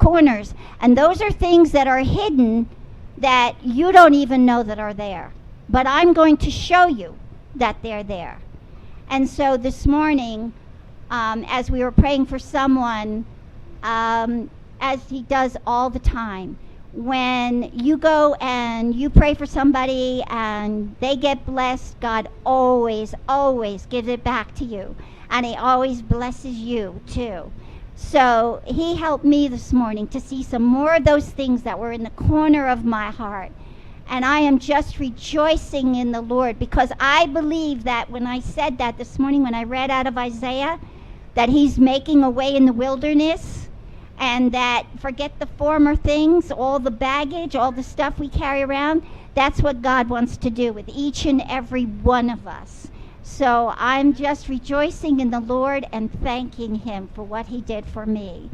corners. And those are things that are hidden that you don't even know that are there. But I'm going to show you that they're there. And so this morning, as we were praying for someone, as he does all the time, when you go and you pray for somebody and they get blessed, God always, always gives it back to you. And he always blesses you too. So he helped me this morning to see some more of those things that were in the corner of my heart. And I am just rejoicing in the Lord, because I believe that when I said that this morning, when I read out of Isaiah, that he's making a way in the wilderness, and that forget the former things, all the baggage, all the stuff we carry around. That's what God wants to do with each and every one of us. So I'm just rejoicing in the Lord and thanking him for what he did for me.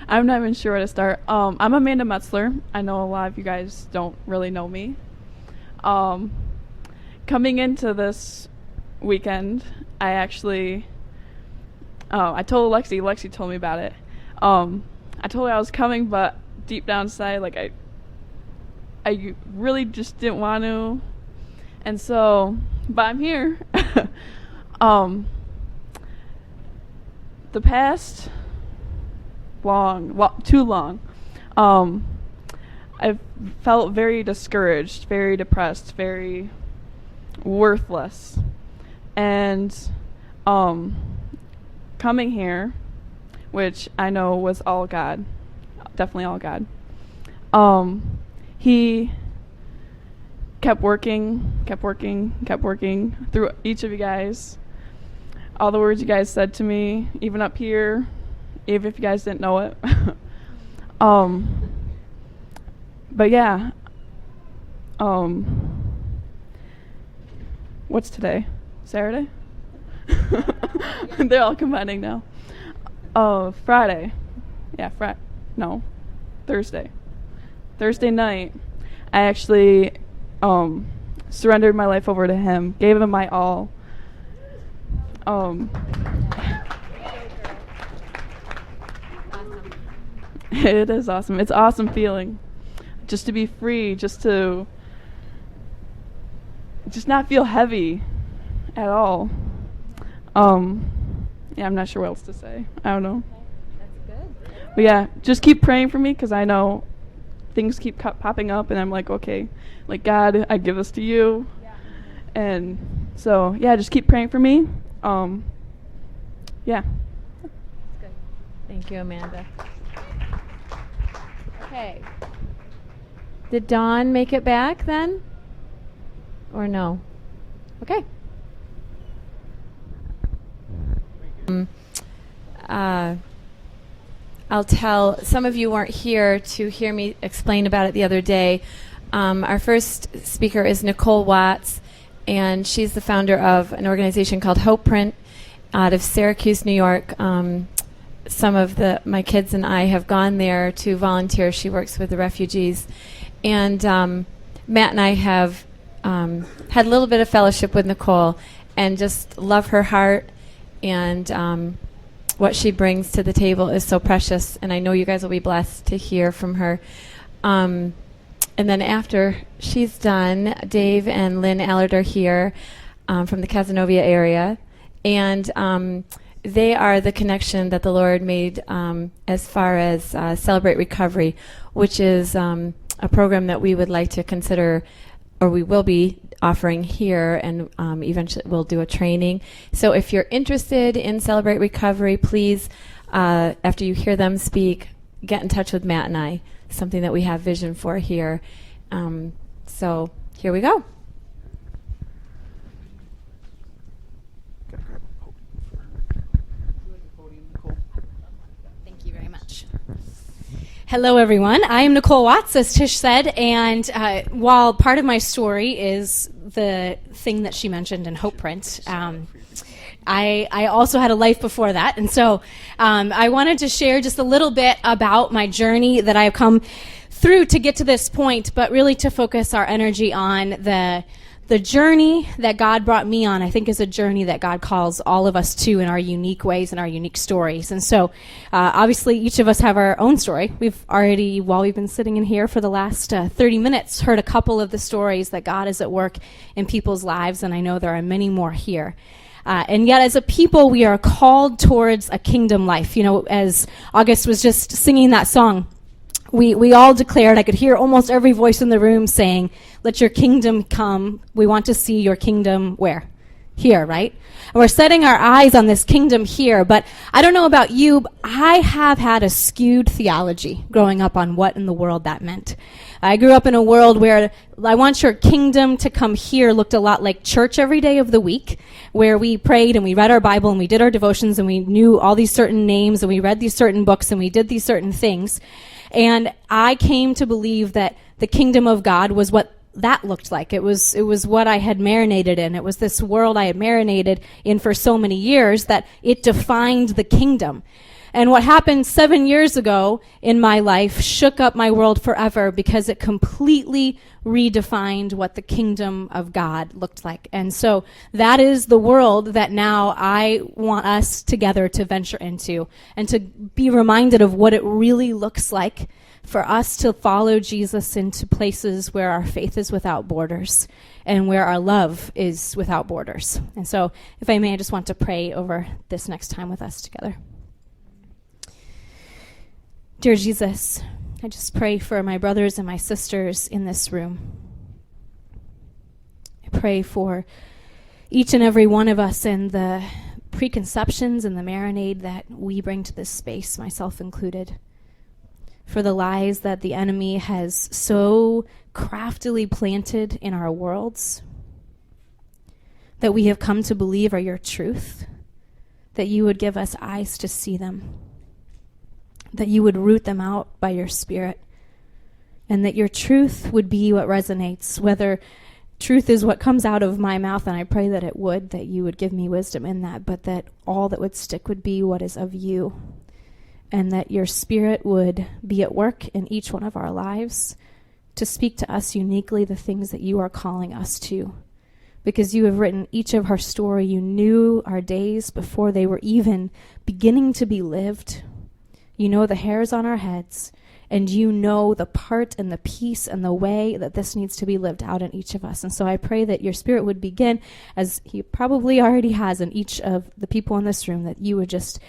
I'm not even sure where to start. I'm Amanda Metzler. I know a lot of you guys don't really know me. Coming into this weekend, I actually, I told Lexi told me about it. I told her I was coming, but deep down inside, like, I really just didn't want to. And so, but I'm here. The past too long, I've felt very discouraged, very depressed, very worthless. And coming here, which I know was all God, definitely all God, he kept working through each of you guys. All the words you guys said to me, even up here, even if you guys didn't know it. But yeah, what's today? Saturday? They're all combining now. Friday. Yeah, Thursday. Thursday night, I actually surrendered my life over to him, gave him my all. It is awesome. It's an awesome feeling. Just to be free, just to not feel heavy at all. Yeah, I'm not sure what else to say. I don't know. That's good. But yeah, just keep praying for me, because I know things keep popping up, and I'm like, okay, like, God, I give this to you. Yeah. And so, yeah, just keep praying for me. Yeah. That's good. Thank you, Amanda. Okay. Did Dawn make it back then? Or no? Okay. I'll tell, some of you weren't here to hear me explain about it the other day. Our first speaker is Nicole Watts, and she's the founder of an organization called Hope Print out of Syracuse, New York. Some of my kids and I have gone there to volunteer. She works with the refugees. And Matt and I have had a little bit of fellowship with Nicole, and just love her heart, and what she brings to the table is so precious, and I know you guys will be blessed to hear from her. And then after she's done, Dave and Lynn Allard are here from the Casanova area, and they are the connection that the Lord made as far as Celebrate Recovery, which is a program that we would like to consider, or we will be offering here, and eventually we'll do a training. So if you're interested in Celebrate Recovery, please, after you hear them speak, get in touch with Matt and I, something that we have vision for here. So here we go. Thank you very much. Hello, everyone. I am Nicole Watts, as Tish said, and while part of my story is the thing that she mentioned in Hope Print, I also had a life before that, and so I wanted to share just a little bit about my journey that I've come through to get to this point, but really to focus our energy on the journey that God brought me on. I think is a journey that God calls all of us to in our unique ways and our unique stories. And so obviously each of us have our own story. We've already, while we've been sitting in here for the last 30 minutes, heard a couple of the stories that God is at work in people's lives, and I know there are many more here. And yet as a people, we are called towards a kingdom life. You know, as August was just singing that song, we all declared, I could hear almost every voice in the room saying, let your kingdom come. We want to see your kingdom where? Here, right? And we're setting our eyes on this kingdom here. But I don't know about you, but I have had a skewed theology growing up on what in the world that meant. I grew up in a world where I want your kingdom to come here looked a lot like church every day of the week, where we prayed and we read our Bible and we did our devotions and we knew all these certain names and we read these certain books and we did these certain things. And I came to believe that the kingdom of God was what that looked like. It was what I had marinated in. It was this world I had marinated in for so many years that it defined the kingdom. And what happened 7 years ago in my life shook up my world forever because it completely redefined what the kingdom of God looked like. And so that is the world that now I want us together to venture into and to be reminded of what it really looks like for us to follow Jesus into places where our faith is without borders and where our love is without borders. And so if I may, I just want to pray over this next time with us together. Dear Jesus, I just pray for my brothers and my sisters in this room. I pray for each and every one of us and the preconceptions and the marinade that we bring to this space, myself included. For the lies that the enemy has so craftily planted in our worlds, that we have come to believe are your truth, that you would give us eyes to see them, that you would root them out by your Spirit, and that your truth would be what resonates, whether truth is what comes out of my mouth, and I pray that it would, that you would give me wisdom in that, but that all that would stick would be what is of you, and that your Spirit would be at work in each one of our lives to speak to us uniquely the things that you are calling us to. Because you have written each of our story. You knew our days before they were even beginning to be lived. You know the hairs on our heads, and you know the part and the piece and the way that this needs to be lived out in each of us. And so I pray that your Spirit would begin, as he probably already has in each of the people in this room, that you would just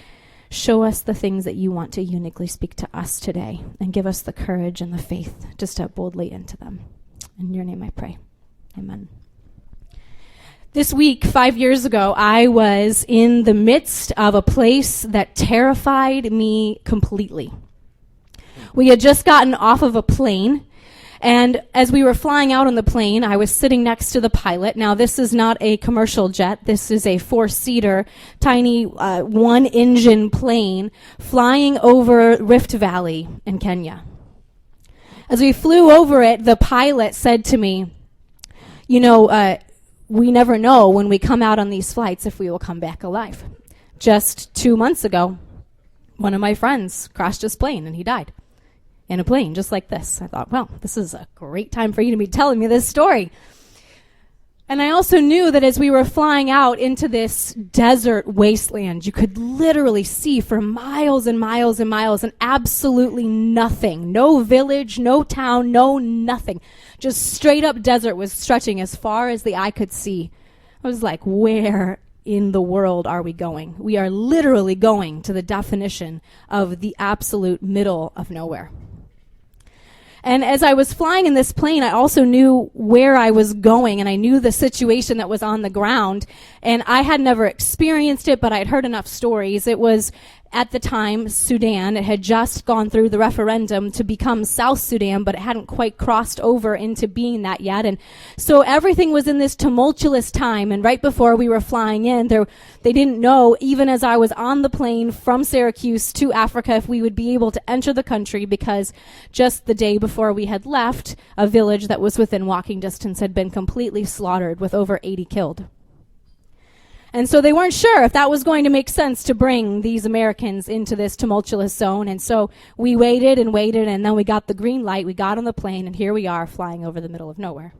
show us the things that you want to uniquely speak to us today and give us the courage and the faith to step boldly into them. In your name I pray. Amen. This week, 5 years ago, I was in the midst of a place that terrified me completely. We had just gotten off of a plane, and as we were flying out on the plane, I was sitting next to the pilot. Now, this is not a commercial jet. This is a 4-seater, tiny one-engine plane flying over Rift Valley in Kenya. As we flew over it, the pilot said to me, we never know when we come out on these flights if we will come back alive. Just 2 months ago, one of my friends crashed his plane and he died in a plane just like this. I thought, well, this is a great time for you to be telling me this story. And I also knew that as we were flying out into this desert wasteland, you could literally see for miles and miles and miles and absolutely nothing. No village, no town, no nothing. Just straight up desert was stretching as far as the eye could see. I was like, where in the world are we going? We are literally going to the definition of the absolute middle of nowhere. And as I was flying in this plane, I also knew where I was going, and I knew the situation that was on the ground. And I had never experienced it, but I'd heard enough stories. It was, at the time, Sudan. It had just gone through the referendum to become South Sudan, but it hadn't quite crossed over into being that yet. And so everything was in this tumultuous time. And right before we were flying in, they didn't know, even as I was on the plane from Syracuse to Africa, if we would be able to enter the country, because just the day before we had left, a village that was within walking distance had been completely slaughtered with over 80 killed. And so they weren't sure if that was going to make sense to bring these Americans into this tumultuous zone. And so we waited and waited, and then we got the green light. We got on the plane, and here we are flying over the middle of nowhere.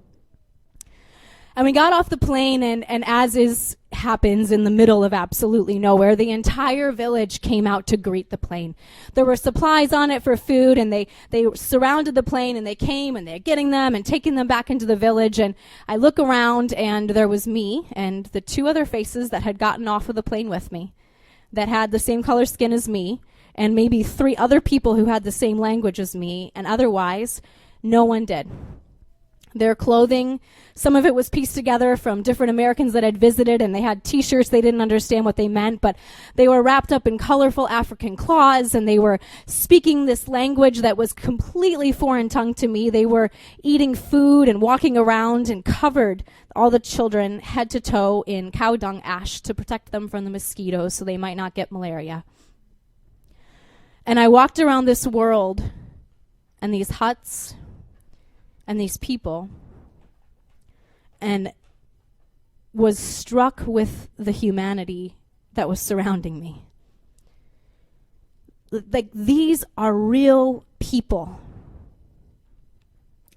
And we got off the plane, and as happens in the middle of absolutely nowhere, the entire village came out to greet the plane. There were supplies on it for food, and they surrounded the plane, and they came, and they're getting them and taking them back into the village. And I look around, and there was me and the two other faces that had gotten off of the plane with me, that had the same color skin as me, and maybe 3 other people who had the same language as me, and otherwise, no one did. Their clothing, some of it was pieced together from different Americans that I'd visited, and they had T-shirts. They didn't understand what they meant, but they were wrapped up in colorful African cloths, and they were speaking this language that was completely foreign tongue to me. They were eating food and walking around and covered all the children head to toe in cow dung ash to protect them from the mosquitoes so they might not get malaria. And I walked around this world and these huts and these people, and was struck with the humanity that was surrounding me. Like, these are real people.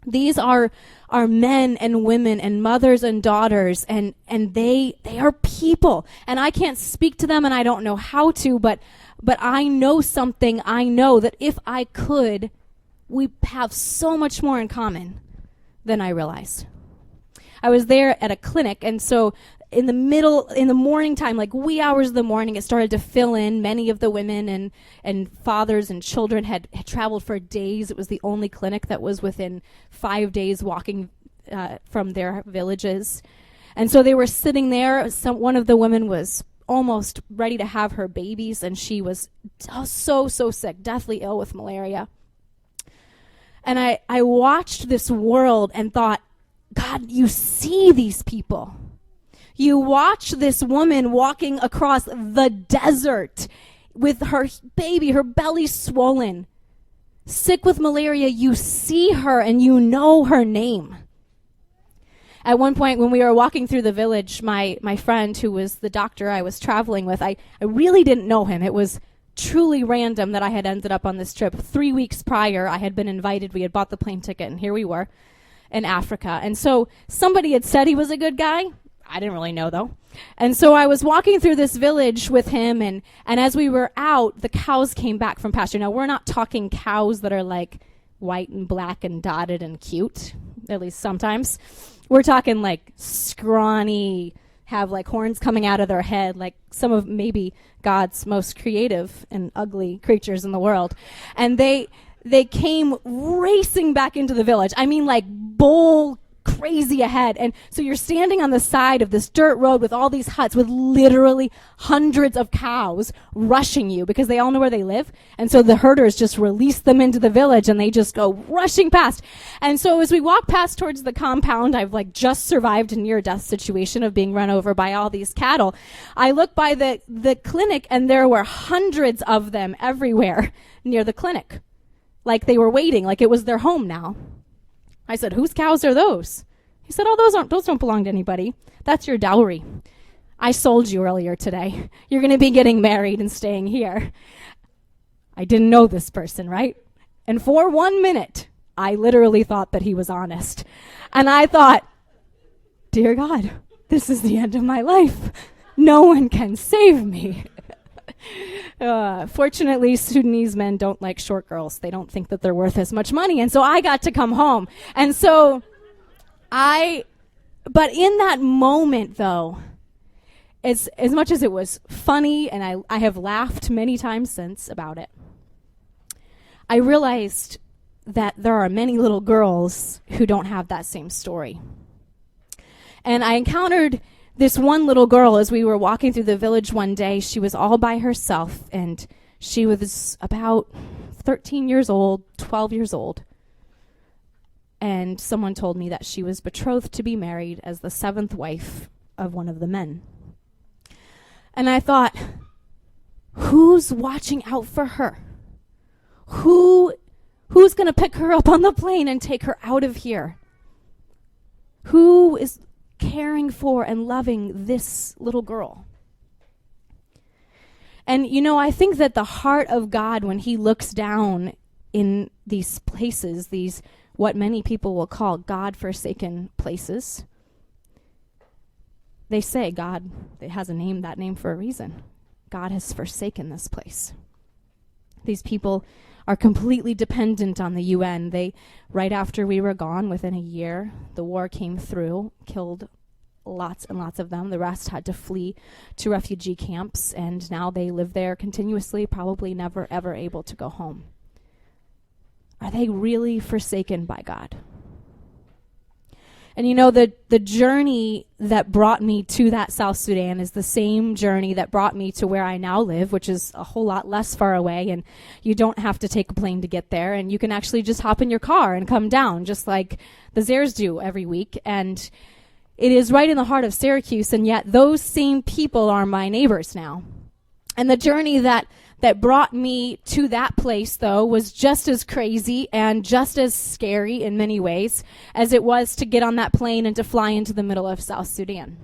These are men and women and mothers and daughters, and they are people. And I can't speak to them, and I don't know how to, but I know something. I know that if I could, we have so much more in common than I realized. I was there at a clinic, and so in the morning time, like wee hours of the morning, it started to fill in. Many of the women and fathers and children had traveled for days. It was the only clinic that was within 5 days walking from their villages. And so they were sitting there. One of the women was almost ready to have her babies, and she was so sick, deathly ill with malaria. And I watched this world and thought, God, you see these people. You watch this woman walking across the desert with her baby, her belly swollen, sick with malaria. You see her and you know her name. At one point when we were walking through the village, my friend, who was the doctor I was traveling with, I really didn't know him. It was truly random that I had ended up on this trip. 3 weeks prior, I had been invited. We had bought the plane ticket, and here we were in Africa. And so somebody had said he was a good guy. I didn't really know, though. And so I was walking through this village with him, and as we were out, the cows came back from pasture. Now, we're not talking cows that are like white and black and dotted and cute, at least sometimes. We're talking like scrawny, have like horns coming out of their head, like some of maybe God's most creative and ugly creatures in the world. And they came racing back into the village. I mean, like bull crazy ahead. And so you're standing on the side of this dirt road with all these huts with literally hundreds of cows rushing you because they all know where they live. And so the herders just release them into the village and they just go rushing past. And so as we walk past towards the compound, I've like just survived a near-death situation of being run over by all these cattle. I look by the clinic and there were hundreds of them everywhere near the clinic. Like they were waiting, like it was their home now. I said, whose cows are those? He said, oh, those don't belong to anybody. That's your dowry. I sold you earlier today. You're going to be getting married and staying here. I didn't know this person, right? And for 1 minute, I literally thought that he was honest. And I thought, dear God, this is the end of my life. No one can save me. Fortunately, Sudanese men don't like short girls. They don't think that they're worth as much money. And so I got to come home. And so but in that moment, though, as much as it was funny, and I have laughed many times since about it, I realized that there are many little girls who don't have that same story. And I encountered this one little girl as we were walking through the village one day. She was all by herself, and she was about 13 years old, 12 years old. And someone told me that she was betrothed to be married as the 7th wife of one of the men. And I thought, who's watching out for her? Who's going to pick her up on the plane and take her out of here? Who is caring for and loving this little girl. And, I think that the heart of God, when he looks down in these places, these what many people will call God-forsaken places, they say God, it has a name, that name for a reason. God has forsaken this place. These people are completely dependent on the UN. Right after we were gone, within a year, the war came through, killed lots and lots of them. The rest had to flee to refugee camps, and now they live there continuously, probably never, ever able to go home. Are they really forsaken by God? And the journey that brought me to that South Sudan is the same journey that brought me to where I now live, which is a whole lot less far away, and you don't have to take a plane to get there, and you can actually just hop in your car and come down, just like the Zares do every week. And it is right in the heart of Syracuse, and yet those same people are my neighbors now. And the journey that brought me to that place, though, was just as crazy and just as scary in many ways as it was to get on that plane and to fly into the middle of South Sudan.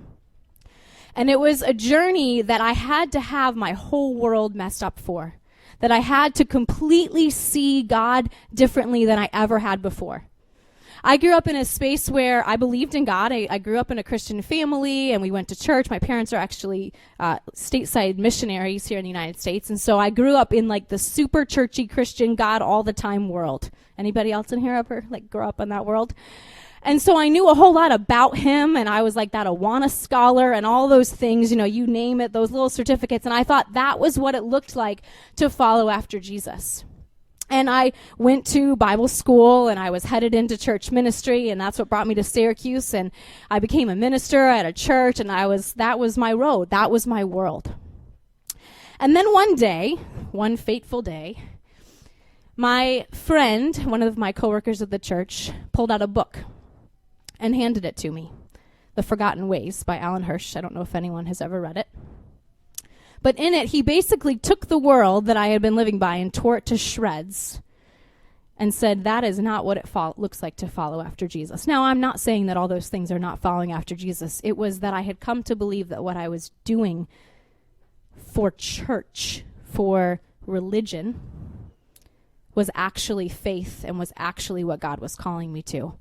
And it was a journey that I had to have my whole world messed up for, that I had to completely see God differently than I ever had before. I grew up in a space where I believed in God. I grew up in a Christian family, and we went to church. My parents are actually stateside missionaries here in the United States, and so I grew up in the super churchy Christian God all the time world. Anybody else in here ever grow up in that world? And so I knew a whole lot about him, and I was that Awana scholar and all those things, you name it, those little certificates, and I thought that was what it looked like to follow after Jesus. And I went to Bible school, and I was headed into church ministry, and that's what brought me to Syracuse. And I became a minister at a church, and that was my road. That was my world. And then one fateful day, my friend, one of my coworkers at the church, pulled out a book and handed it to me. The Forgotten Ways by Alan Hirsch. I don't know if anyone has ever read it. But in it, he basically took the world that I had been living by and tore it to shreds and said, that is not what it looks like to follow after Jesus. Now, I'm not saying that all those things are not following after Jesus. It was that I had come to believe that what I was doing for church, for religion, was actually faith and was actually what God was calling me to.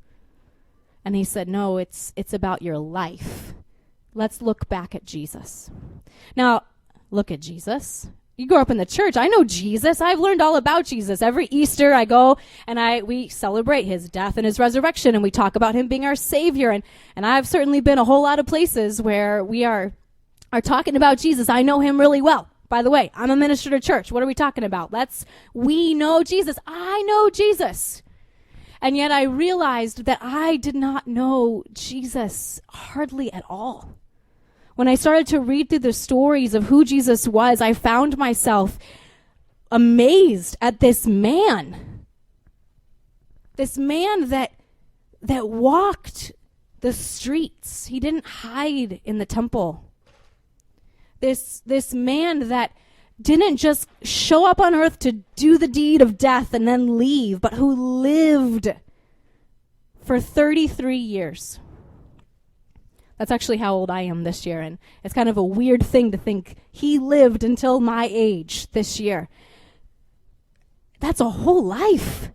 And he said, no, it's about your life. Let's look back at Jesus. Now, look at Jesus. You grew up in the church. I know Jesus. I've learned all about Jesus. Every Easter I go and we celebrate his death and his resurrection, and we talk about him being our Savior. And I've certainly been a whole lot of places where we are talking about Jesus. I know him really well. By the way, I'm a minister to church. What are we talking about? We know Jesus. I know Jesus. And yet I realized that I did not know Jesus hardly at all. When I started to read through the stories of who Jesus was, I found myself amazed at this man. This man that walked the streets. He didn't hide in the temple. This man that didn't just show up on earth to do the deed of death and then leave, but who lived for 33 years. That's actually how old I am this year, and it's kind of a weird thing to think he lived until my age this year. That's a whole life.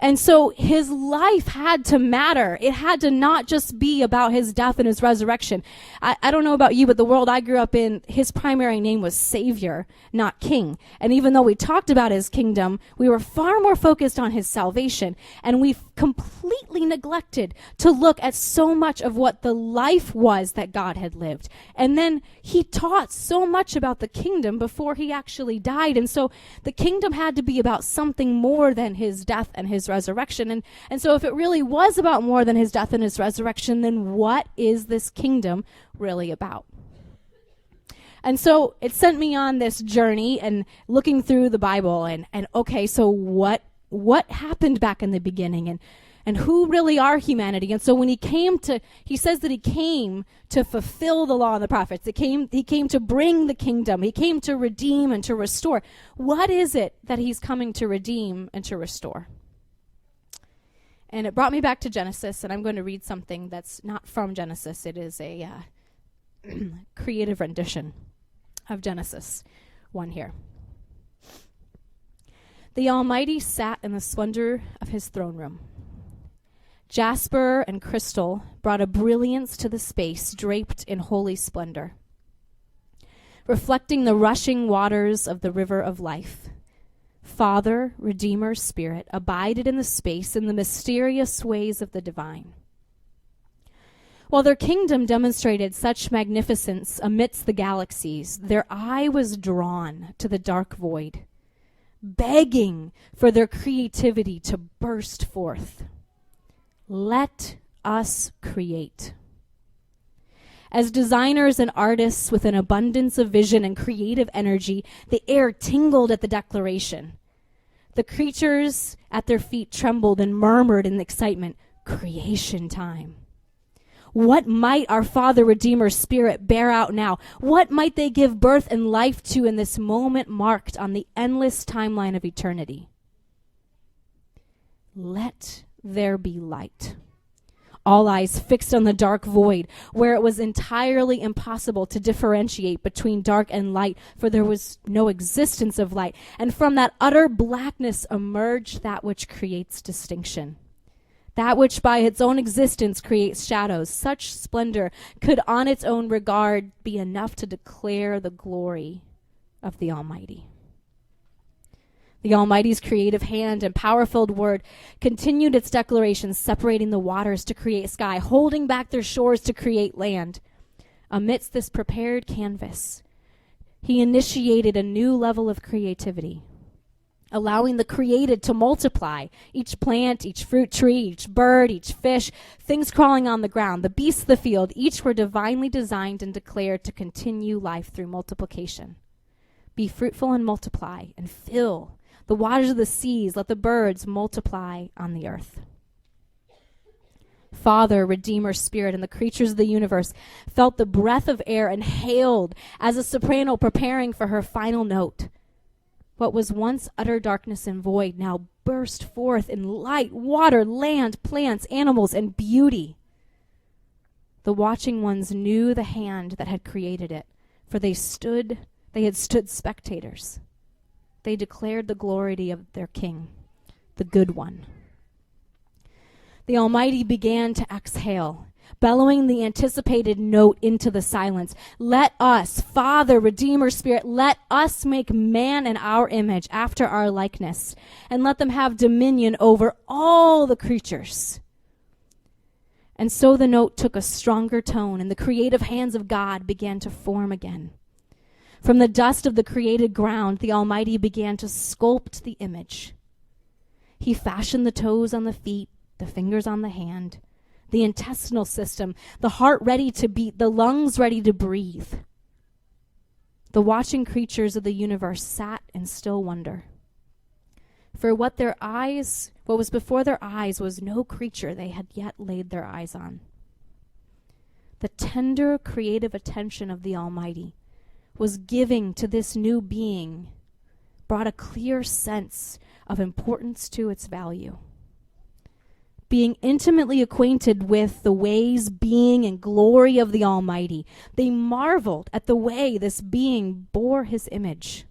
And so his life had to matter. It had to not just be about his death and his resurrection. I don't know about you, but the world I grew up in, his primary name was Savior, not King. And even though we talked about his kingdom, we were far more focused on his salvation. And we completely neglected to look at so much of what the life was that God had lived. And then he taught so much about the kingdom before he actually died. And so the kingdom had to be about something more than his death and his resurrection. And so if it really was about more than his death and his resurrection, then what is this kingdom really about? And so it sent me on this journey and looking through the Bible and okay, so what happened back in the beginning and who really are humanity? And so when he says that he came to fulfill the law and the prophets. He came to bring the kingdom. He came to redeem and to restore. What is it that he's coming to redeem and to restore? And it brought me back to Genesis, and I'm going to read something that's not from Genesis. It is a creative rendition of Genesis 1 here. The Almighty sat in the splendor of his throne room. Jasper and crystal brought a brilliance to the space draped in holy splendor, reflecting the rushing waters of the river of life. Father, Redeemer, Spirit abided in the space in the mysterious ways of the divine. While their kingdom demonstrated such magnificence amidst the galaxies, their eye was drawn to the dark void, begging for their creativity to burst forth. Let us create. As designers and artists with an abundance of vision and creative energy, the air tingled at the declaration. The creatures at their feet trembled and murmured in excitement, creation time. What might our Father, Redeemer, Spirit bear out now? What might they give birth and life to in this moment marked on the endless timeline of eternity? Let there be light. All eyes fixed on the dark void, where it was entirely impossible to differentiate between dark and light, for there was no existence of light. And from that utter blackness emerged that which creates distinction. That which by its own existence creates shadows. Such splendor could on its own regard be enough to declare the glory of the Almighty. The Almighty's creative hand and power-filled word continued its declaration, separating the waters to create sky, holding back their shores to create land. Amidst this prepared canvas, he initiated a new level of creativity, allowing the created to multiply. Each plant, each fruit tree, each bird, each fish, things crawling on the ground, the beasts of the field, each were divinely designed and declared to continue life through multiplication. Be fruitful and multiply and fill the waters of the seas, let the birds multiply on the earth. Father, Redeemer, Spirit, and the creatures of the universe felt the breath of air inhaled as a soprano preparing for her final note. What was once utter darkness and void now burst forth in light, water, land, plants, animals, and beauty. The watching ones knew the hand that had created it, for they had stood spectators. They declared the glory of their King, the Good One. The Almighty began to exhale, bellowing the anticipated note into the silence. Let us, Father, Redeemer, Spirit, let us make man in our image, after our likeness, and let them have dominion over all the creatures. And so the note took a stronger tone, and the creative hands of God began to form again. From the dust of the created ground, the Almighty began to sculpt the image. He fashioned the toes on the feet, the fingers on the hand, the intestinal system, the heart ready to beat, the lungs ready to breathe. The watching creatures of the universe sat in still wonder. For what was before their eyes was no creature they had yet laid their eyes on. The tender creative attention of the Almighty was giving to this new being brought a clear sense of importance to its value. Being intimately acquainted with the ways, being, and glory of the Almighty, they marveled at the way this being bore his image.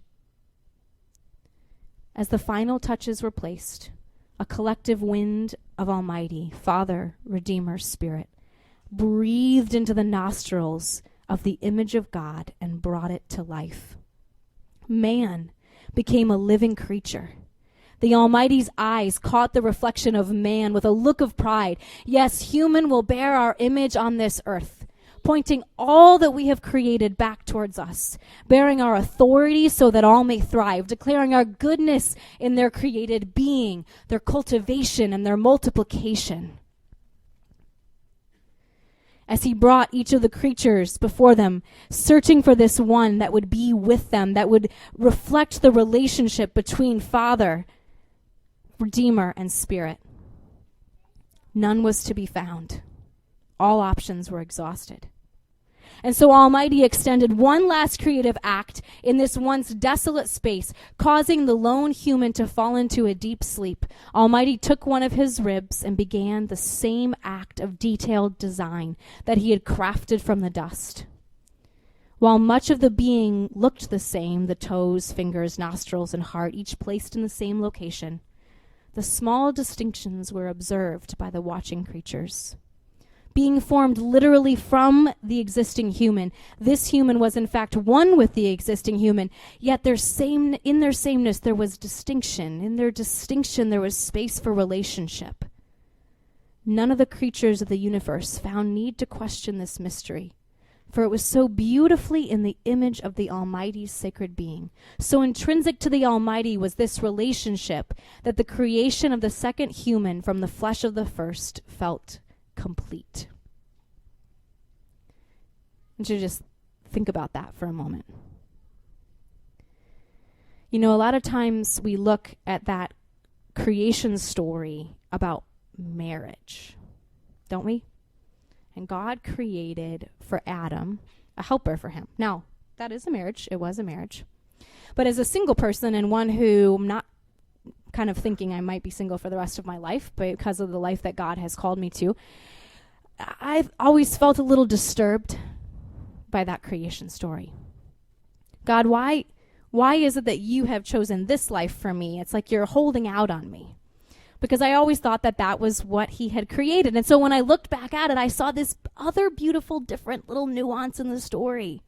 As the final touches were placed, a collective wind of Almighty, Father, Redeemer, Spirit, breathed into the nostrils of the image of God and brought it to life. Man became a living creature. The Almighty's eyes caught the reflection of man with a look of pride. Yes, human will bear our image on this earth, pointing all that we have created back towards us, bearing our authority so that all may thrive, declaring our goodness in their created being, their cultivation, and their multiplication. As he brought each of the creatures before them, searching for this one that would be with them, that would reflect the relationship between Father, Redeemer, and Spirit. None was to be found. All options were exhausted. And so Almighty extended one last creative act in this once desolate space, causing the lone human to fall into a deep sleep. Almighty took one of his ribs and began the same act of detailed design that he had crafted from the dust. While much of the being looked the same, the toes, fingers, nostrils, and heart, each placed in the same location, the small distinctions were observed by the watching creatures. Being formed literally from the existing human, this human was in fact one with the existing human, yet in their sameness there was distinction. In their distinction there was space for relationship. None of the creatures of the universe found need to question this mystery, for it was so beautifully in the image of the Almighty's sacred being. So intrinsic to the Almighty was this relationship that the creation of the second human from the flesh of the first felt complete. And to just think about that for a moment. You know, a lot of times we look at that creation story about marriage, don't we? And God created for Adam a helper for him. Now, that is a marriage. It was a marriage. But as a single person and one who I'm not kind of thinking I might be single for the rest of my life because of the life that God has called me to, I've always felt a little disturbed by that creation story. God, why is it that you have chosen this life for me? It's like you're holding out on me. Because I always thought that that was what he had created. And so when I looked back at it, I saw this other beautiful, different little nuance in the story.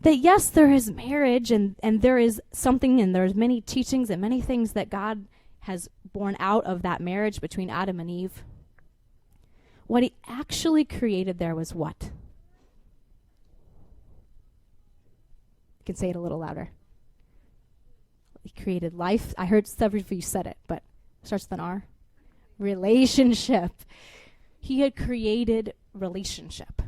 That yes, there is marriage and there is something, and there's many teachings and many things that God has borne out of that marriage between Adam and Eve. What he actually created there was what? You can say it a little louder. He created life. I heard several of you said it, but it starts with an R. Relationship. He had created relationship.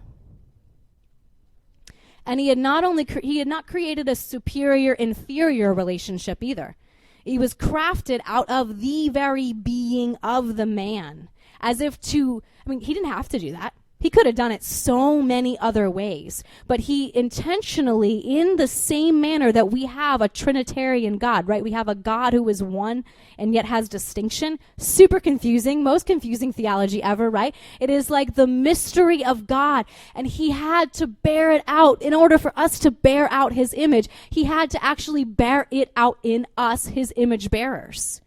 And he had not only he had not created a superior inferior relationship either. He was crafted out of the very being of the man, as if to, he didn't have to do that. He could have done it so many other ways, but he intentionally, in the same manner that we have a Trinitarian God, right? We have a God who is one and yet has distinction. Super confusing, most confusing theology ever, right? It is like the mystery of God, and he had to bear it out. In order for us to bear out his image, he had to actually bear it out in us, his image bearers.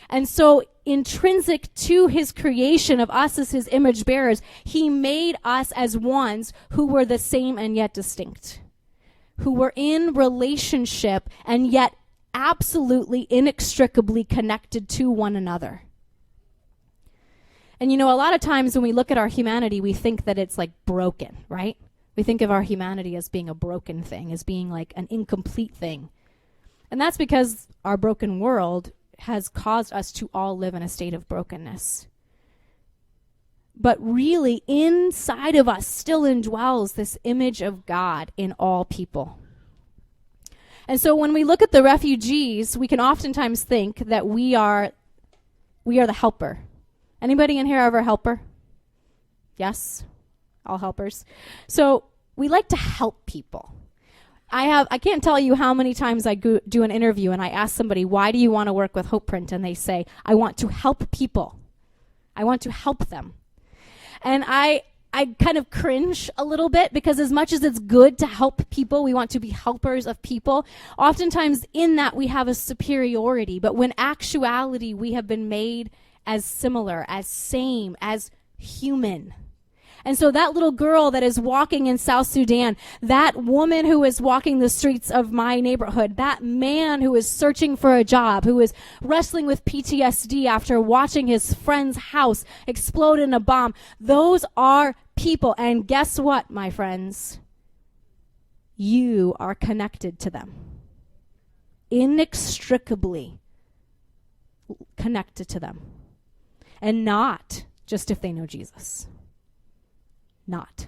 And so intrinsic to his creation of us as his image bearers, he made us as ones who were the same and yet distinct, who were in relationship and yet absolutely inextricably connected to one another. And you know, a lot of times when we look at our humanity, we think that it's like broken, right? We think of our humanity as being a broken thing, as being like an incomplete thing. And that's because our broken world has caused us to all live in a state of brokenness. But really, inside of us still indwells this image of God in all people. And so when we look at the refugees, we can oftentimes think that we are the helper. Anybody in here ever a helper? Yes? All helpers. So we like to help people. I can't tell you how many times I do an interview and I ask somebody, why do you want to work with HopePrint? And they say, I want to help people. I want to help them. And I kind of cringe a little bit, because as much as it's good to help people, we want to be helpers of people. Oftentimes in that we have a superiority, but when actuality we have been made as similar, as same, as human. And so that little girl that is walking in South Sudan, that woman who is walking the streets of my neighborhood, that man who is searching for a job, who is wrestling with PTSD after watching his friend's house explode in a bomb, those are people. And guess what, my friends? You are connected to them. Inextricably connected to them. And not just if they know Jesus. Not.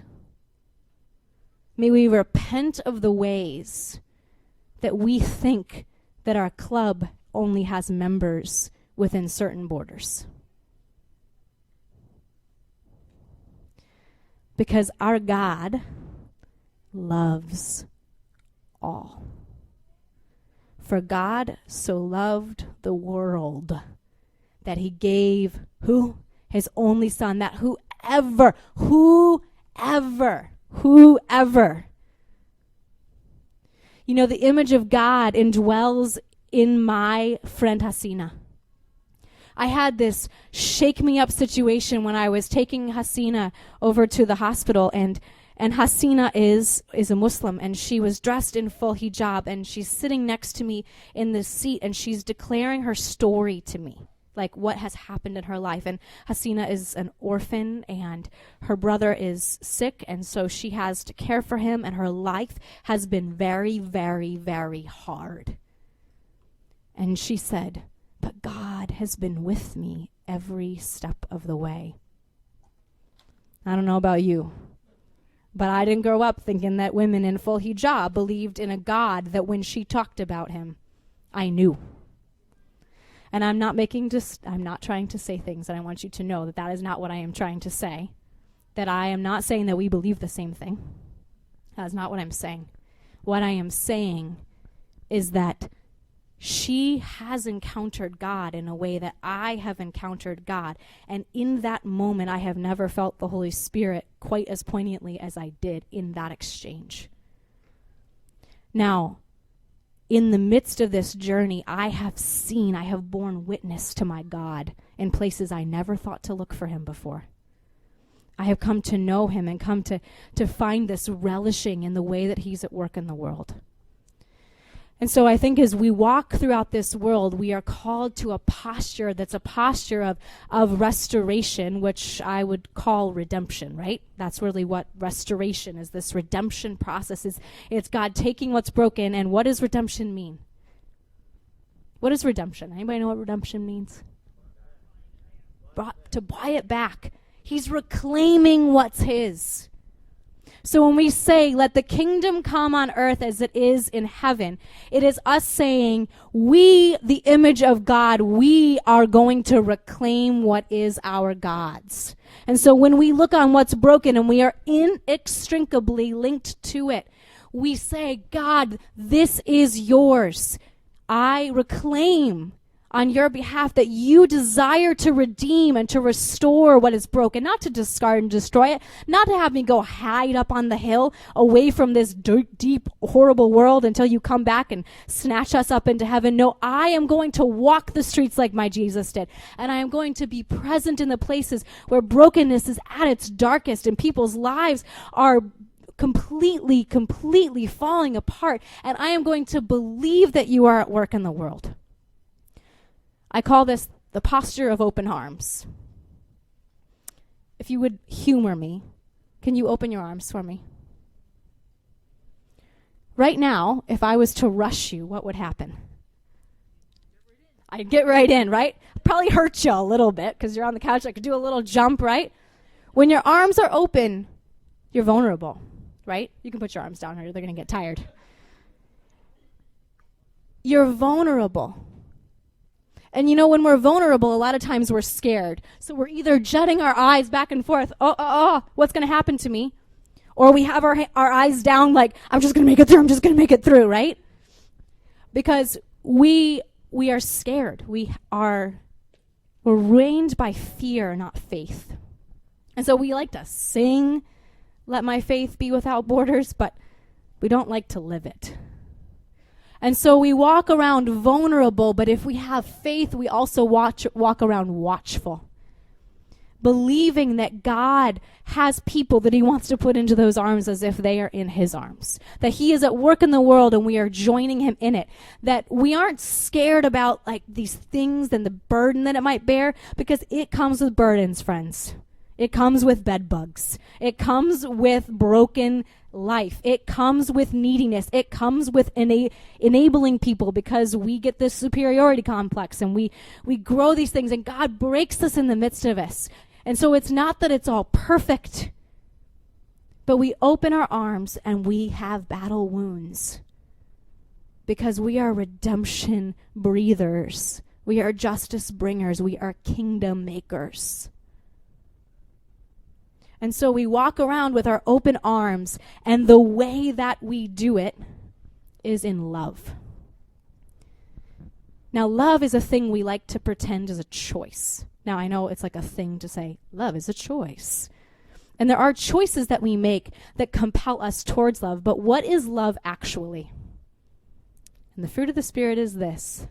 May we repent of the ways that we think that our club only has members within certain borders. because our God loves all. For God so loved the world that he gave who? His only son, that whoever. You know, the image of God indwells in my friend Hasina. I had this shake me up situation when I was taking Hasina over to the hospital, and Hasina is a Muslim, and she was dressed in full hijab, and she's sitting next to me in the seat, and she's declaring her story to me, like what has happened in her life. And Hasina is an orphan, and her brother is sick, and so she has to care for him, and her life has been very, very, very hard. And she said, but God has been with me every step of the way. I don't know about you, but I didn't grow up thinking that women in full hijab believed in a God that when she talked about him, I knew. And I'm not trying to say things, and I want you to know that that is not what I am trying to say. That I am not saying that we believe the same thing. That is not what I'm saying. What I am saying is that she has encountered God in a way that I have encountered God. And in that moment, I have never felt the Holy Spirit quite as poignantly as I did in that exchange. Now, in the midst of this journey, I have borne witness to my God in places I never thought to look for him before. I have come to know him and come to find this relishing in the way that he's at work in the world. And so I think as we walk throughout this world, we are called to a posture that's a posture of restoration, which I would call redemption, right? That's really what restoration is, this redemption process. It's God taking what's broken. And what does redemption mean? What is redemption? Anybody know what redemption means? To buy it back. He's reclaiming what's his. So when we say, let the kingdom come on earth as it is in heaven, it is us saying, we, the image of God, we are going to reclaim what is our God's. And so when we look on what's broken and we are inextricably linked to it, we say, God, this is yours. I reclaim on your behalf that you desire to redeem and to restore what is broken, not to discard and destroy it, not to have me go hide up on the hill away from this deep, horrible world until you come back and snatch us up into heaven. No, I am going to walk the streets like my Jesus did, and I am going to be present in the places where brokenness is at its darkest and people's lives are completely falling apart, and I am going to believe that you are at work in the world. I call this the posture of open arms. If you would humor me, can you open your arms for me? Right now, if I was to rush you, what would happen? I'd get right in, right? Probably hurt you a little bit because you're on the couch. I could do a little jump, right? When your arms are open, you're vulnerable, right? You can put your arms down or they're going to get tired. You're vulnerable. And you know, when we're vulnerable, a lot of times we're scared. So we're either jutting our eyes back and forth, what's going to happen to me? Or we have our eyes down like, I'm just going to make it through, right? Because we are scared. We're reigned by fear, not faith. And so we like to sing, let my faith be without borders, but we don't like to live it. And so we walk around vulnerable, but if we have faith, we also walk around watchful, believing that God has people that he wants to put into those arms as if they are in his arms, that he is at work in the world and we are joining him in it, that we aren't scared about like these things and the burden that it might bear, because it comes with burdens, friends. It comes with bed bugs. It comes with broken life. It comes with neediness. It comes with enabling people because we get this superiority complex and we grow these things, and God breaks us in the midst of us. And so it's not that it's all perfect, but we open our arms and we have battle wounds because we are redemption breathers. We are justice bringers. We are kingdom makers. And so we walk around with our open arms, and the way that we do it is in love. Now, love is a thing we like to pretend is a choice. Now, I know it's like a thing to say, love is a choice. And there are choices that we make that compel us towards love, but what is love actually? And the fruit of the Spirit is this.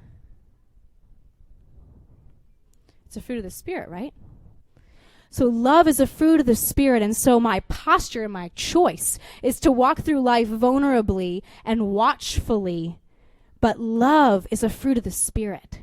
It's a fruit of the Spirit, right? So love is a fruit of the Spirit, and so my posture and my choice is to walk through life vulnerably and watchfully, but love is a fruit of the Spirit.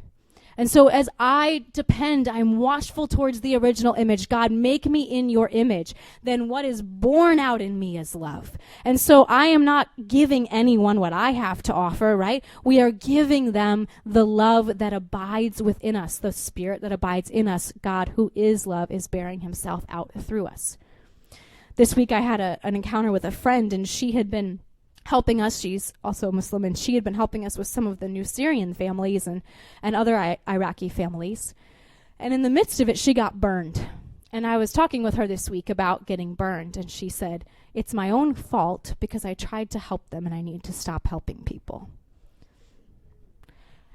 And so as I'm watchful towards the original image. God, make me in your image. Then what is born out in me is love. And so I am not giving anyone what I have to offer, right? We are giving them the love that abides within us, the Spirit that abides in us. God, who is love, is bearing himself out through us. This week I had an encounter with a friend, and she had been helping us. She's also Muslim, and she had been helping us with some of the new Syrian families and other Iraqi families. And in the midst of it, she got burned. And I was talking with her this week about getting burned, and she said, it's my own fault because I tried to help them and I need to stop helping people.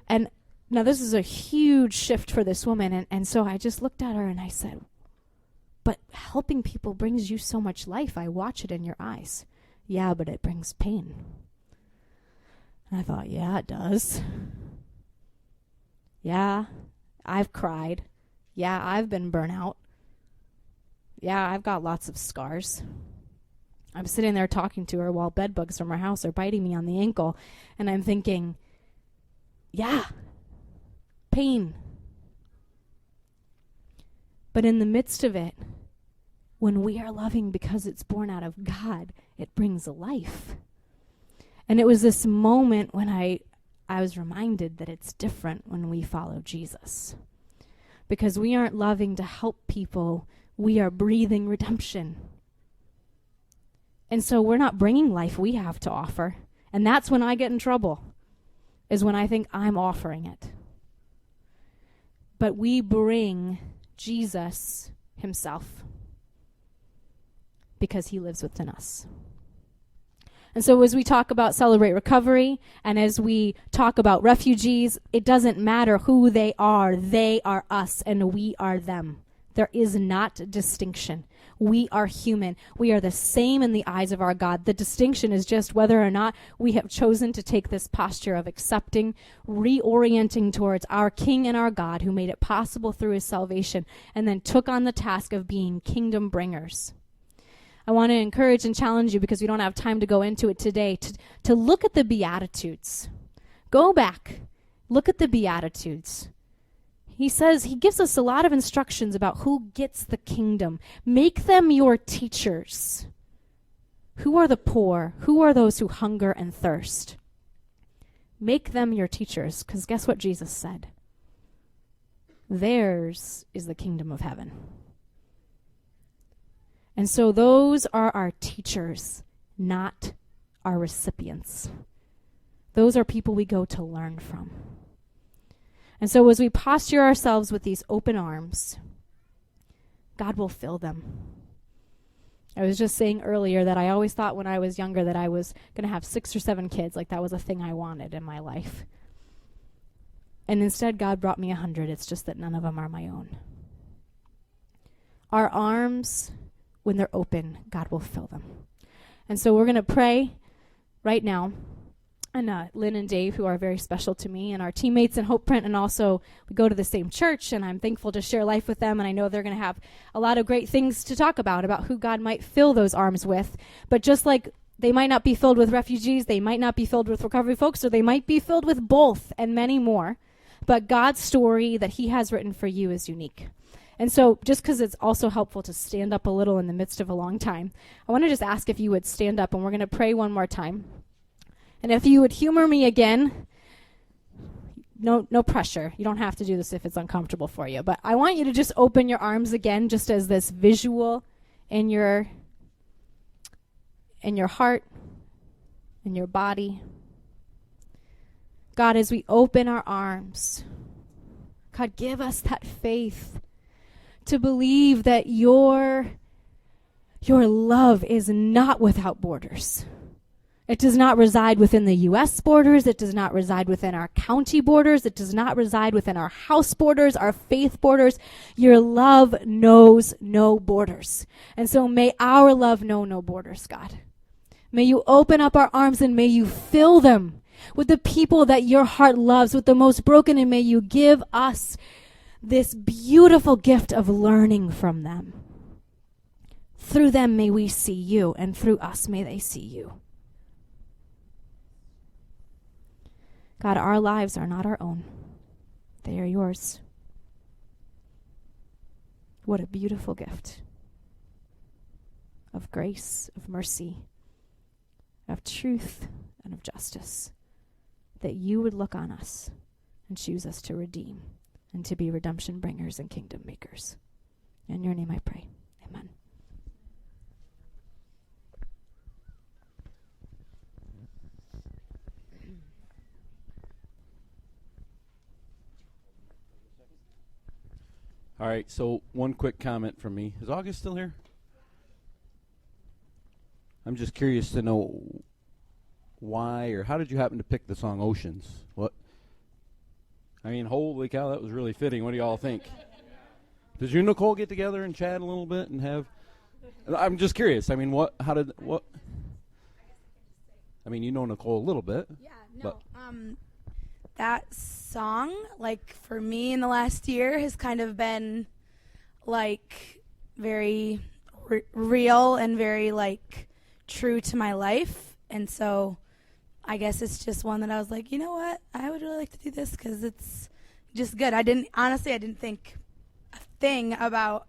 And now this is a huge shift for this woman, and so I just looked at her and I said, but helping people brings you so much life. I watch it in your eyes. Yeah, but it brings pain. And I thought, yeah, it does. Yeah, I've cried. Yeah, I've been burnt out. Yeah, I've got lots of scars. I'm sitting there talking to her while bed bugs from her house are biting me on the ankle, and I'm thinking, yeah, pain. But in the midst of it, when we are loving because it's born out of God, it brings life. And it was this moment when I was reminded that it's different when we follow Jesus. Because we aren't loving to help people, we are breathing redemption. And so we're not bringing life we have to offer. And that's when I get in trouble, is when I think I'm offering it. But we bring Jesus himself, because he lives within us. And so as we talk about Celebrate Recovery, and as we talk about refugees, it doesn't matter who they are us, and we are them. There is not distinction. We are human. We are the same in the eyes of our God. The distinction is just whether or not we have chosen to take this posture of accepting, reorienting towards our King and our God, who made it possible through his salvation, and then took on the task of being kingdom bringers. I want to encourage and challenge you, because we don't have time to go into it today, to look at the Beatitudes. Go back. Look at the Beatitudes. He says, he gives us a lot of instructions about who gets the kingdom. Make them your teachers. Who are the poor? Who are those who hunger and thirst? Make them your teachers, because guess what Jesus said? Theirs is the kingdom of heaven. And so those are our teachers, not our recipients. Those are people we go to learn from. And so as we posture ourselves with these open arms, God will fill them. I was just saying earlier that I always thought when I was younger that I was going to have 6 or 7 kids, like that was a thing I wanted in my life. And instead, God brought me 100. It's just that none of them are my own. Our arms, when they're open, God will fill them. And so we're going to pray right now. And Lynn and Dave, who are very special to me, and our teammates in Hope Print, and also we go to the same church, and I'm thankful to share life with them, and I know they're going to have a lot of great things to talk about who God might fill those arms with. But just like they might not be filled with refugees, they might not be filled with recovery folks, or they might be filled with both and many more. But God's story that he has written for you is unique. And so just because it's also helpful to stand up a little in the midst of a long time, I want to just ask if you would stand up, and we're going to pray one more time. And if you would humor me again, no pressure. You don't have to do this if it's uncomfortable for you. But I want you to just open your arms again, just as this visual in your heart, in your body. God, as we open our arms, God, give us that faith to believe that your Your love is not without borders. It does not reside within the U.S. borders. It does not reside within our county borders. It does not reside within our house borders, our faith borders. Your love knows no borders. And so may our love know no borders, God. May you open up our arms and may you fill them with the people that your heart loves, with the most broken, and may you give us this beautiful gift of learning from them. Through them may we see you, and through us may they see you. God, our lives are not our own. They are yours. What a beautiful gift of grace, of mercy, of truth, and of justice, that you would look on us and choose us to redeem and to be redemption bringers and kingdom makers. In your name I pray. Amen. All right, so one quick comment from me. Is August still here? I'm just curious to know why or how did you happen to pick the song Oceans? What? I mean, holy cow, that was really fitting. What do y'all think? Did you and Nicole get together and chat a little bit and have... I'm just curious. I mean, what? I mean, you know Nicole a little bit. Yeah, no. That song, like, for me in the last year has kind of been, like, very real and very, like, true to my life. And so I guess it's just one that I was like, you know what? I would really like to do this because it's just good. I didn't think a thing about,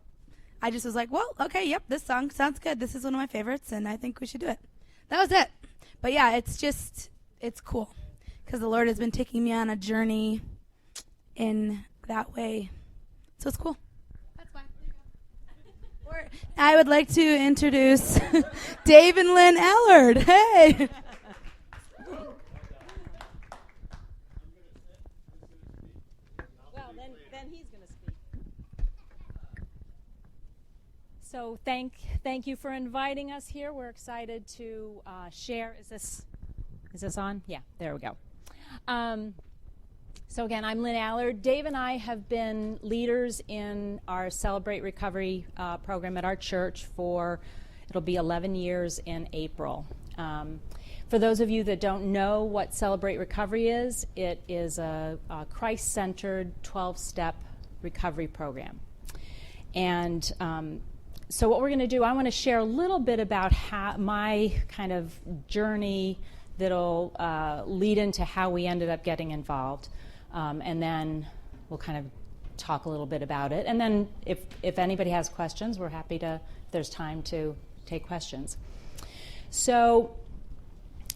I just was like, well, okay, yep, this song sounds good. This is one of my favorites, and I think we should do it. That was it. But yeah, it's cool because the Lord has been taking me on a journey in that way. So it's cool. That's fine. I would like to introduce Dave and Lynn Allard. Hey. Well, then he's going to speak. So thank you for inviting us here. We're excited to share. Is this on? Yeah, there we go. So again, I'm Lynn Allard. Dave and I have been leaders in our Celebrate Recovery program at our church it'll be 11 years in April. For those of you that don't know what Celebrate Recovery is, it is a Christ-centered 12-step recovery program. And so what we're going to do, I want to share a little bit about my kind of journey that'll lead into how we ended up getting involved. And then we'll kind of talk a little bit about it. And then if anybody has questions, we're happy to, if there's time to take questions. So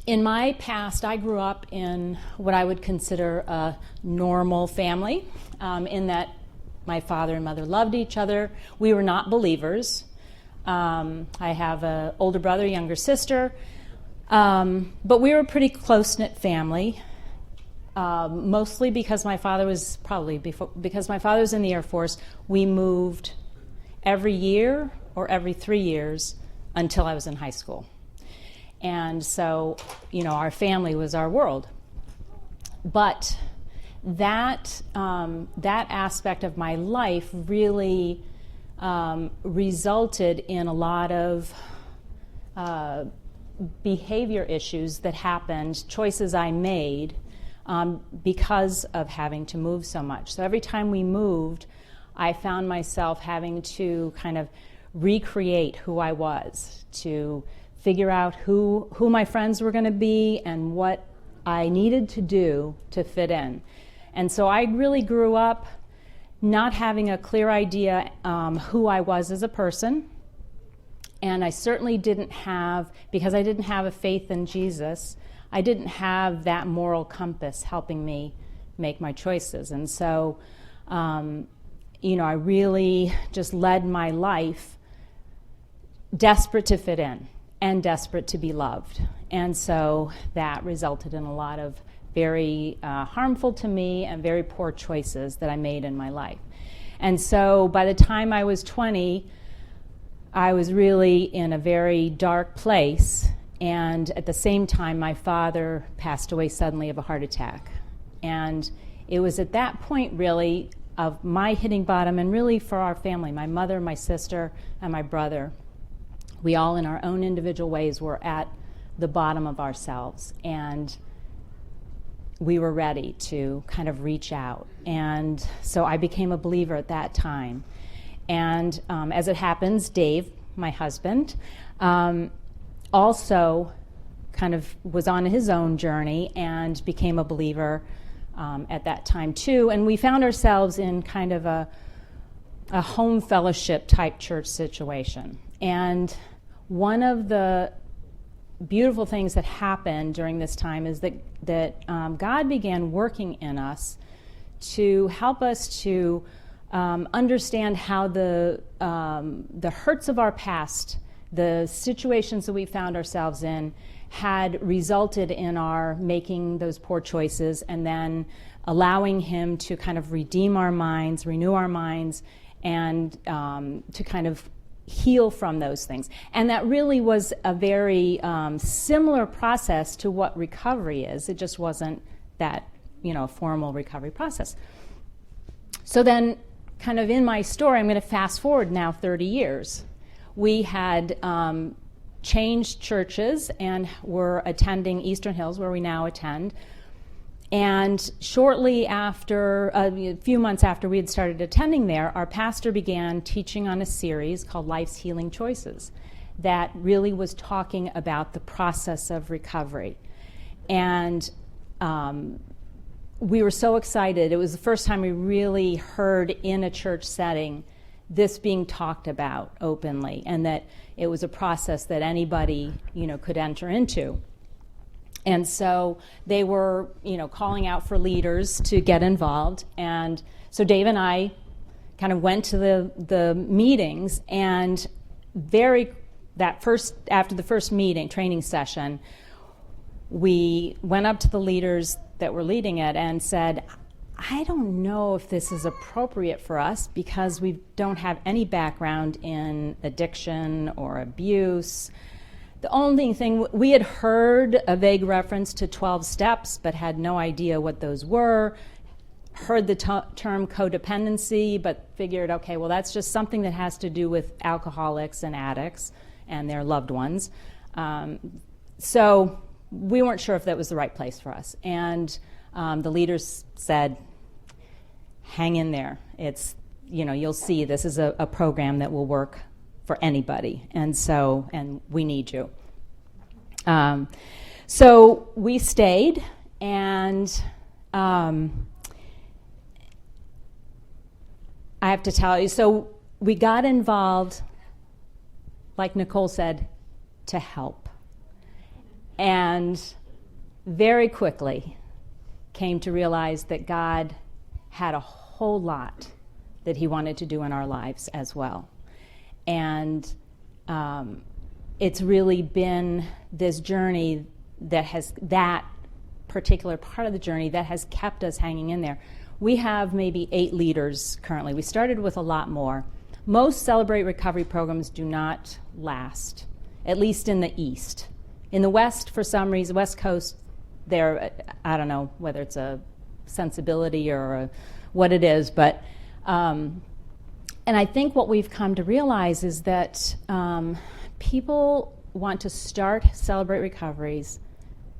in my past, I grew up in what I would consider a normal family, in that my father and mother loved each other. We were not believers. I have an older brother, younger sister. But we were a pretty close-knit family, mostly because my father was in the Air Force. We moved every year or every 3 years until I was in high school. And so, our family was our world. But that aspect of my life really resulted in a lot of behavior issues that happened, choices I made because of having to move so much. So every time we moved, I found myself having to kind of recreate who I was, to figure out who my friends were going to be and what I needed to do to fit in. And so I really grew up not having a clear idea who I was as a person. And I certainly didn't have, because I didn't have a faith in Jesus, I didn't have that moral compass helping me make my choices. And so, I really just led my life desperate to fit in and desperate to be loved. And so that resulted in a lot of very harmful to me and very poor choices that I made in my life. And so by the time I was 20, I was really in a very dark place, and at the same time, my father passed away suddenly of a heart attack. And it was at that point, really, of my hitting bottom, and really for our family, my mother, my sister, and my brother. We all, in our own individual ways, were at the bottom of ourselves, and we were ready to kind of reach out. And so I became a believer at that time. And as it happens, Dave, my husband, also kind of was on his own journey and became a believer at that time too. And we found ourselves in kind of a home fellowship type church situation. And one of the beautiful things that happened during this time is that God began working in us to help us to understand how the hurts of our past, the situations that we found ourselves in, had resulted in our making those poor choices, and then allowing Him to kind of redeem our minds, renew our minds, and to kind of heal from those things. And that really was a very similar process to what recovery is. It just wasn't that, formal recovery process. So then, kind of in my story, I'm going to fast forward now 30 years. We had changed churches and were attending Eastern Hills, where we now attend. And shortly after, a few months after we had started attending there, our pastor began teaching on a series called Life's Healing Choices that really was talking about the process of recovery. And we were so excited. It was the first time we really heard in a church setting this being talked about openly, and that it was a process that anybody, could enter into. And so they were, calling out for leaders to get involved. And so Dave and I kind of went to the meetings, and after the first meeting, training session, we went up to the leaders that were leading it and said, I don't know if this is appropriate for us because we don't have any background in addiction or abuse. The only thing, we had heard a vague reference to 12 steps, but had no idea what those were. Heard the term codependency, but figured, okay, well, that's just something that has to do with alcoholics and addicts and their loved ones. So we weren't sure if that was the right place for us. And the leaders said, hang in there. It's, you'll see this is a program that will work for anybody. And we need you. So we stayed, and I have to tell you, so we got involved, like Nicole said, to help. And very quickly came to realize that God had a whole lot that He wanted to do in our lives as well. And it's really been this journey that particular part of the journey that has kept us hanging in there. We have maybe 8 leaders currently. We started with a lot more. Most Celebrate Recovery programs do not last, at least in the East. In the West, for some reason, West Coast, I don't know whether it's a sensibility or what it is, but and I think what we've come to realize is that people want to start Celebrate Recoveries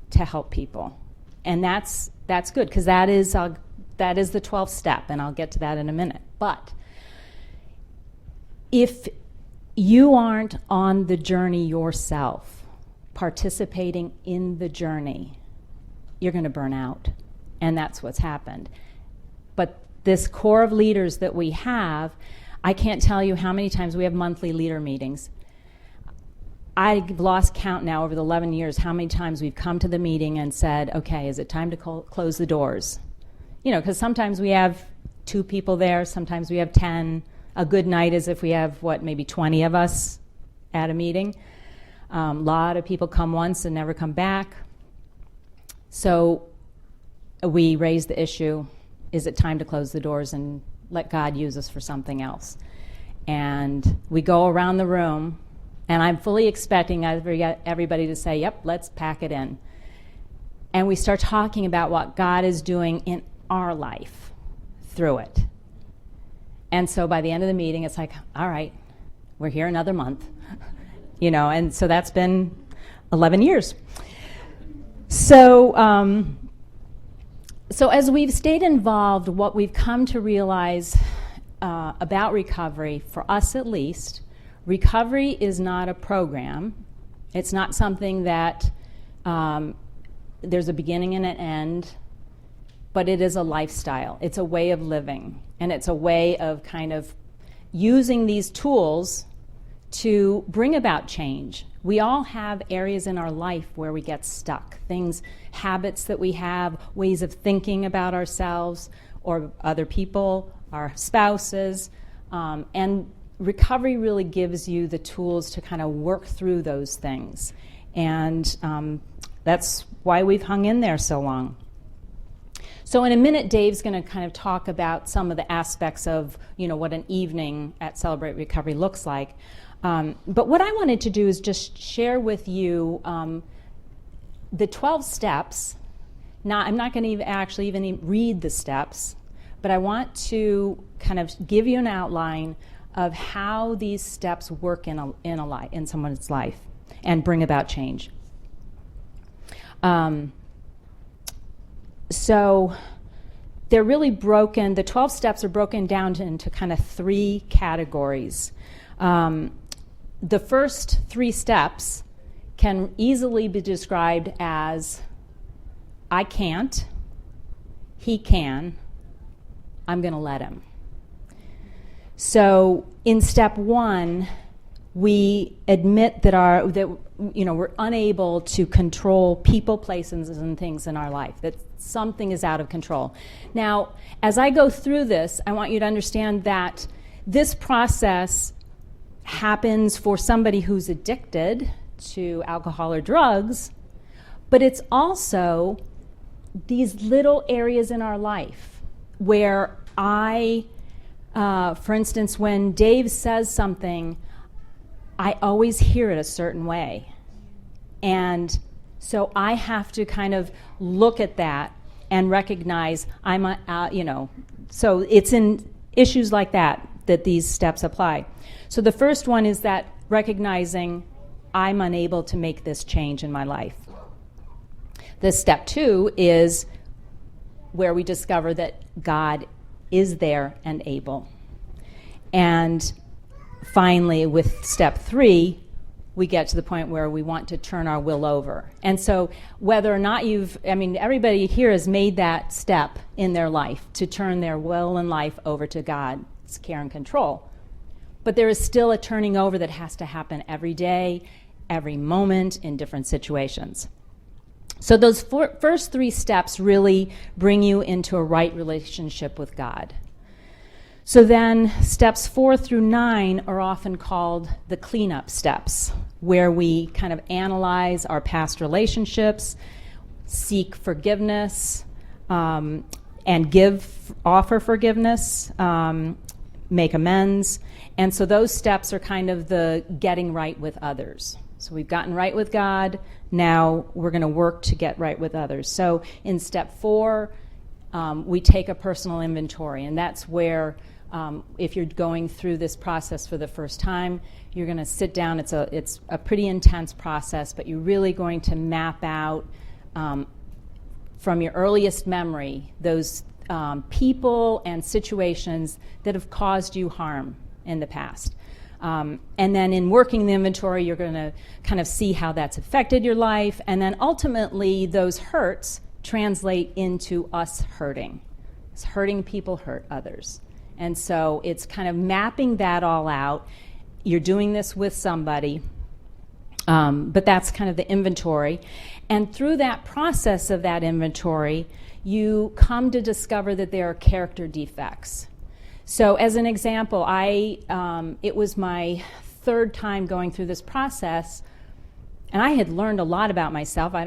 to help people, and that's good, because that is the 12th step, and I'll get to that in a minute. But if you aren't on the journey yourself, participating in the journey, you're going to burn out, and that's what's happened. But this core of leaders that we have, I can't tell you how many times we have monthly leader meetings. I've lost count now over the 11 years how many times we've come to the meeting and said, okay, is it time to close the doors? Because sometimes we have 2 people there, sometimes we have 10. A good night is if we have, maybe 20 of us at a meeting. A lot of people come once and never come back. So we raise the issue, is it time to close the doors and let God use us for something else? And we go around the room, and I'm fully expecting everybody to say, yep, let's pack it in. And we start talking about what God is doing in our life through it. And so by the end of the meeting, it's like, all right, we're here another month. And so that's been 11 years. So, so as we've stayed involved, what we've come to realize about recovery, for us at least, recovery is not a program. It's not something that there's a beginning and an end, but it is a lifestyle. It's a way of living, and it's a way of kind of using these tools to bring about change. We all have areas in our life where we get stuck, things, habits that we have, ways of thinking about ourselves or other people, our spouses, and recovery really gives you the tools to kind of work through those things. And that's why we've hung in there so long. So in a minute, Dave's going to kind of talk about some of the aspects of, what an evening at Celebrate Recovery looks like. But what I wanted to do is just share with you the 12 steps. Now, I'm not going to actually even read the steps, but I want to kind of give you an outline of how these steps work in someone's life and bring about change. So they're really broken. The 12 steps are broken down into kind of 3 categories. The first 3 steps can easily be described as I can't, he can, I'm going to let him. So in step 1, we admit that we're unable to control people, places, and things in our life, that something is out of control. Now, as I go through this, I want you to understand that this process happens for somebody who's addicted to alcohol or drugs, but it's also these little areas in our life where for instance, when Dave says something, I always hear it a certain way. And so I have to kind of look at that and recognize so it's in issues like that these steps apply. So the first one is that recognizing I'm unable to make this change in my life. The step 2 is where we discover that God is there and able. And finally, with step 3, we get to the point where we want to turn our will over. And so whether or not everybody here has made that step in their life to turn their will and life over to God's care and control. But there is still a turning over that has to happen every day, every moment, in different situations. So those first 3 steps really bring you into a right relationship with God. So then steps 4 through 9 are often called the cleanup steps, where we kind of analyze our past relationships, seek forgiveness, and offer forgiveness, make amends. And so those steps are kind of the getting right with others. So we've gotten right with God. Now we're going to work to get right with others. So in step 4, we take a personal inventory, and that's where if you're going through this process for the first time, you're going to sit down. It's a pretty intense process, but you're really going to map out from your earliest memory those people and situations that have caused you harm in the past. And then in working the inventory, you're going to kind of see how that's affected your life, and then ultimately those hurts translate into us hurting. It's hurting people hurt others. And so it's kind of mapping that all out. You're doing this with somebody, but that's kind of the inventory. And through that process of that inventory, you come to discover that there are character defects. So as an example, it was my 3rd time going through this process, and I had learned a lot about myself. I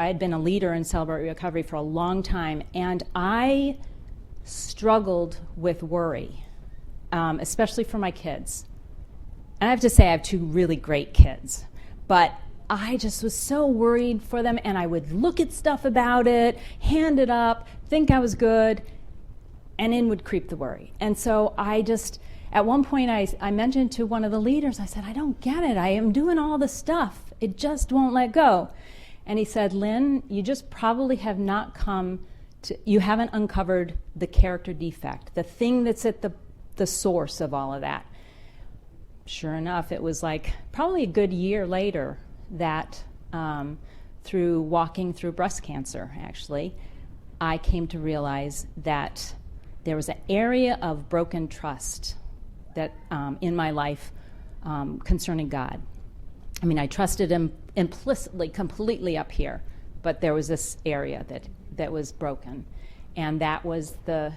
had been a leader in Celebrate Recovery for a long time, and I struggled with worry. especially for my kids. And I have to say, I have two really great kids, but I just was so worried for them, and I would look at stuff about it, hand it up, think I was good, and in would creep the worry. And so at one point I mentioned to one of the leaders, I said, I don't get it. I am doing all the stuff. It just won't let go. And he said, Lynn, you just probably have not you haven't uncovered the character defect, the thing that's at the source of all of that. Sure enough, it was like probably a good year later that through walking through breast cancer, actually, I came to realize that there was an area of broken trust that in my life concerning God. I mean, I trusted him implicitly, completely up here, but there was this area that was broken. And that was the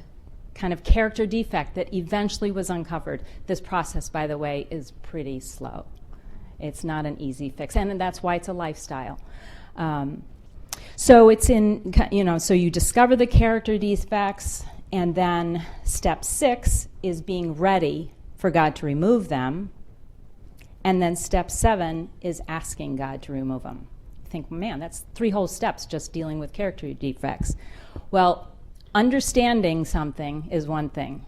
kind of character defect that eventually was uncovered. This process, by the way, is pretty slow. It's not an easy fix, and that's why it's a lifestyle. So it's so you discover the character defects, and then step 6 is being ready for God to remove them. And then step 7 is asking God to remove them. You think, man, that's 3 whole steps just dealing with character defects. Well, understanding something is one thing.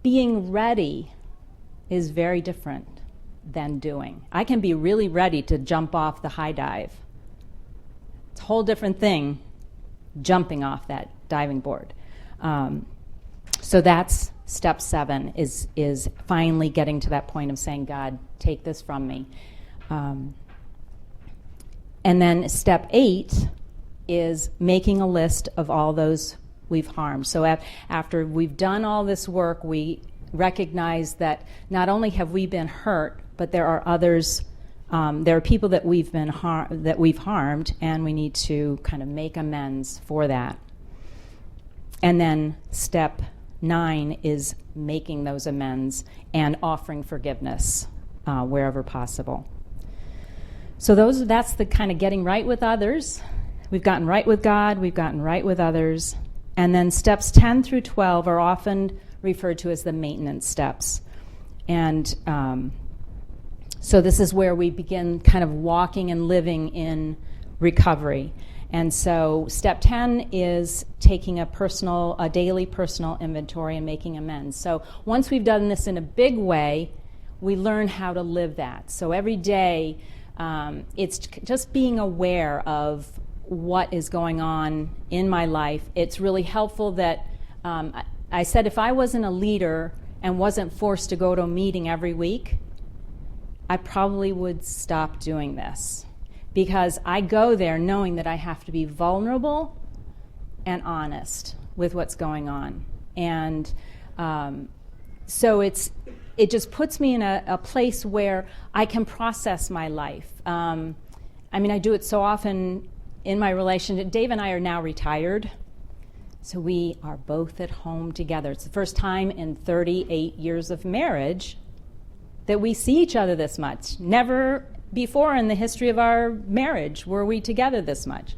Being ready is very different than doing. I can be really ready to jump off the high dive. It's a whole different thing jumping off that diving board. So that's step 7 is finally getting to that point of saying, God, take this from me. And then step 8 is making a list of all those we've harmed. So after we've done all this work, we recognize that not only have we been hurt, but there are others, there are people that we've harmed, and we need to kind of make amends for that. And then step 9 is making those amends and offering forgiveness wherever possible. So that's the kind of getting right with others. We've gotten right with God, we've gotten right with others. And then steps 10 through 12 are often referred to as the maintenance steps. And so this is where we begin kind of walking and living in recovery. And so step 10 is taking a daily personal inventory and making amends. So once we've done this in a big way, we learn how to live that. So every day, it's just being aware of what is going on in my life. It's really helpful that I said if I wasn't a leader and wasn't forced to go to a meeting every week, I probably would stop doing this. Because I go there knowing that I have to be vulnerable and honest with what's going on. And so it just puts me in a place where I can process my life. I do it so often in my relationship. Dave and I are now retired, so we are both at home together. It's the first time in 38 years of marriage that we see each other this much. Never before in the history of our marriage were we together this much.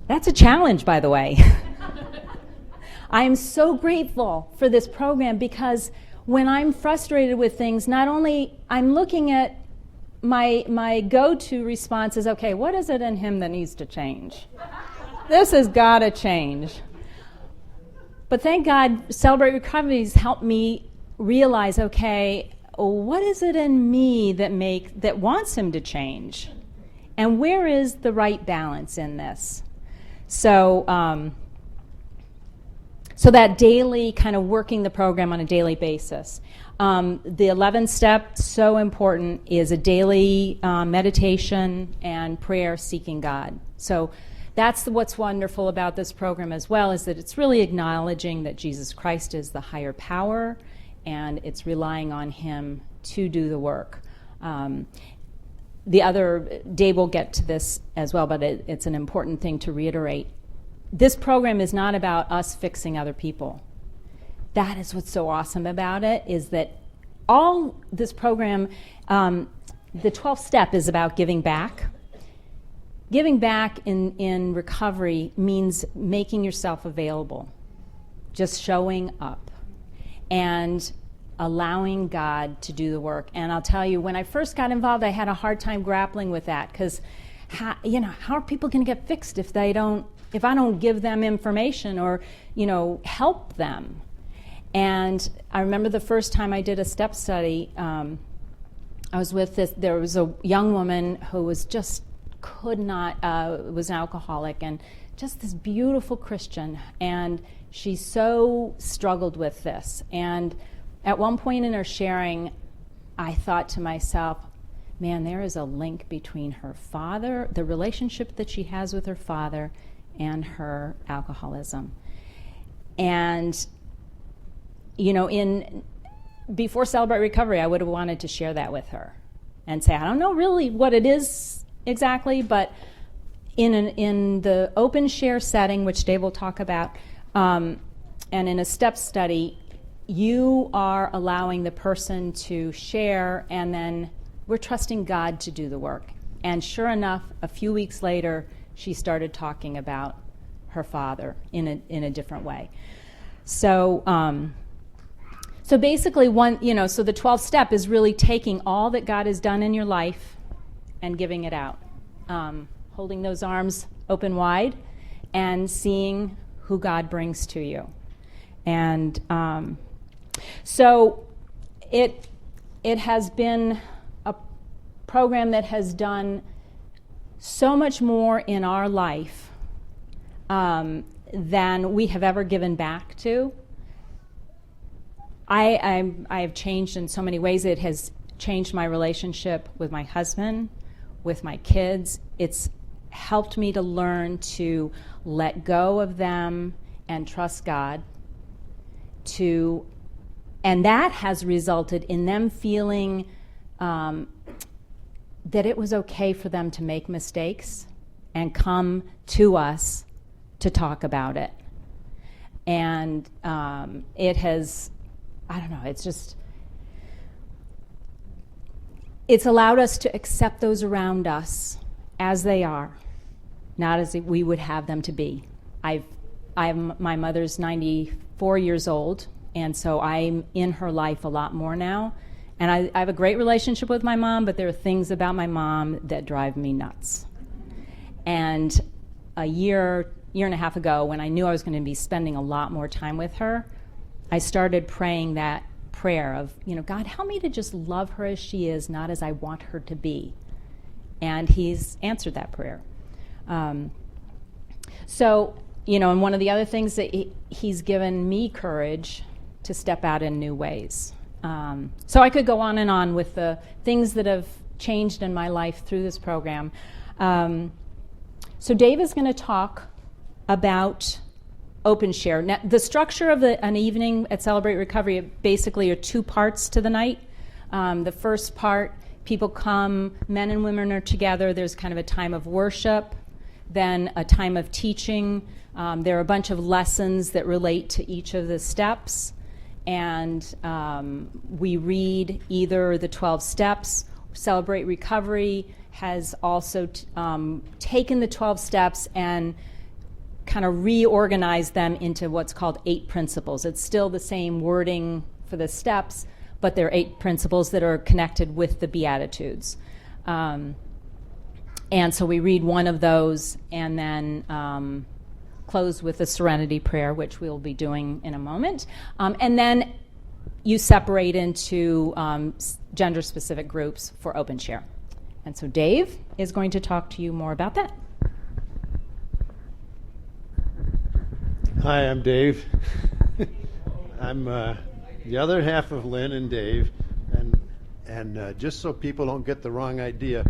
That's a challenge, by the way. I am so grateful for this program because when I'm frustrated with things, not only I'm looking at my go-to response is, okay, what is it in him that needs to change? This has got to change. But thank God, Celebrate Recovery has helped me realize, okay, what is it in me that wants him to change? And where is the right balance in this? So that daily kind of working the program on a daily basis. The 11th step, so important, is a daily meditation and prayer seeking God. So that's what's wonderful about this program as well, is that it's really acknowledging that Jesus Christ is the higher power, and it's relying on him to do the work. Dave will get to this as well, but it's an important thing to reiterate. This program is not about us fixing other people. That is what's so awesome about it, is that all this program, the 12th step is about giving back. Giving back in recovery means making yourself available, just showing up. and allowing God to do the work. And I'll tell you, when I first got involved, I had a hard time grappling with that, because how are people going to get fixed if I don't give them information or help them? And I remember the first time I did a step study, I was with there was a young woman who was was an alcoholic, and just this beautiful Christian, and she so struggled with this. And at one point in her sharing, I thought to myself, man, there is a link between her father, the relationship that she has with her father, and her alcoholism. And before Celebrate Recovery, I would have wanted to share that with her and say, I don't know really what it is exactly, but in the open share setting, which Dave will talk about, and in a step study, you are allowing the person to share, and then we're trusting God to do the work. And sure enough, a few weeks later, she started talking about her father in a different way. So basically, so the 12th step is really taking all that God has done in your life and giving it out, holding those arms open wide and seeing who God brings to you. And so it has been a program that has done so much more in our life than we have ever given back to. I have changed in so many ways. It has changed my relationship with my husband, with my kids. It's helped me to learn to let go of them and trust God. And that has resulted in them feeling that it was okay for them to make mistakes and come to us to talk about it. And it has, I don't know, it's allowed us to accept those around us as they are, not as we would have them to be. My mother's 94 years old, and so I'm in her life a lot more now. And I have a great relationship with my mom, but there are things about my mom that drive me nuts. And a year and a half ago, when I knew I was going to be spending a lot more time with her, I started praying that prayer of, God, help me to just love her as she is, not as I want her to be. And he's answered that prayer. And one of the other things that he's given me courage to step out in new ways. So I could go on and on with the things that have changed in my life through this program. So Dave is going to talk about Open Share. Now, the structure of an evening at Celebrate Recovery basically are two parts to the night. The first part, people come, men and women are together. There's kind of a time of worship, then a time of teaching. There are a bunch of lessons that relate to each of the steps. And we read either the 12 steps. Celebrate Recovery has also taken the 12 steps and kind of reorganized them into what's called 8 principles. It's still the same wording for the steps, but there are 8 principles that are connected with the Beatitudes. And so we read one of those and then close with the Serenity Prayer, which we'll be doing in a moment. And then you separate into gender-specific groups for Open Share. And so Dave is going to talk to you more about that. Hi, I'm Dave. I'm the other half of Lynn and Dave, and just so people don't get the wrong idea,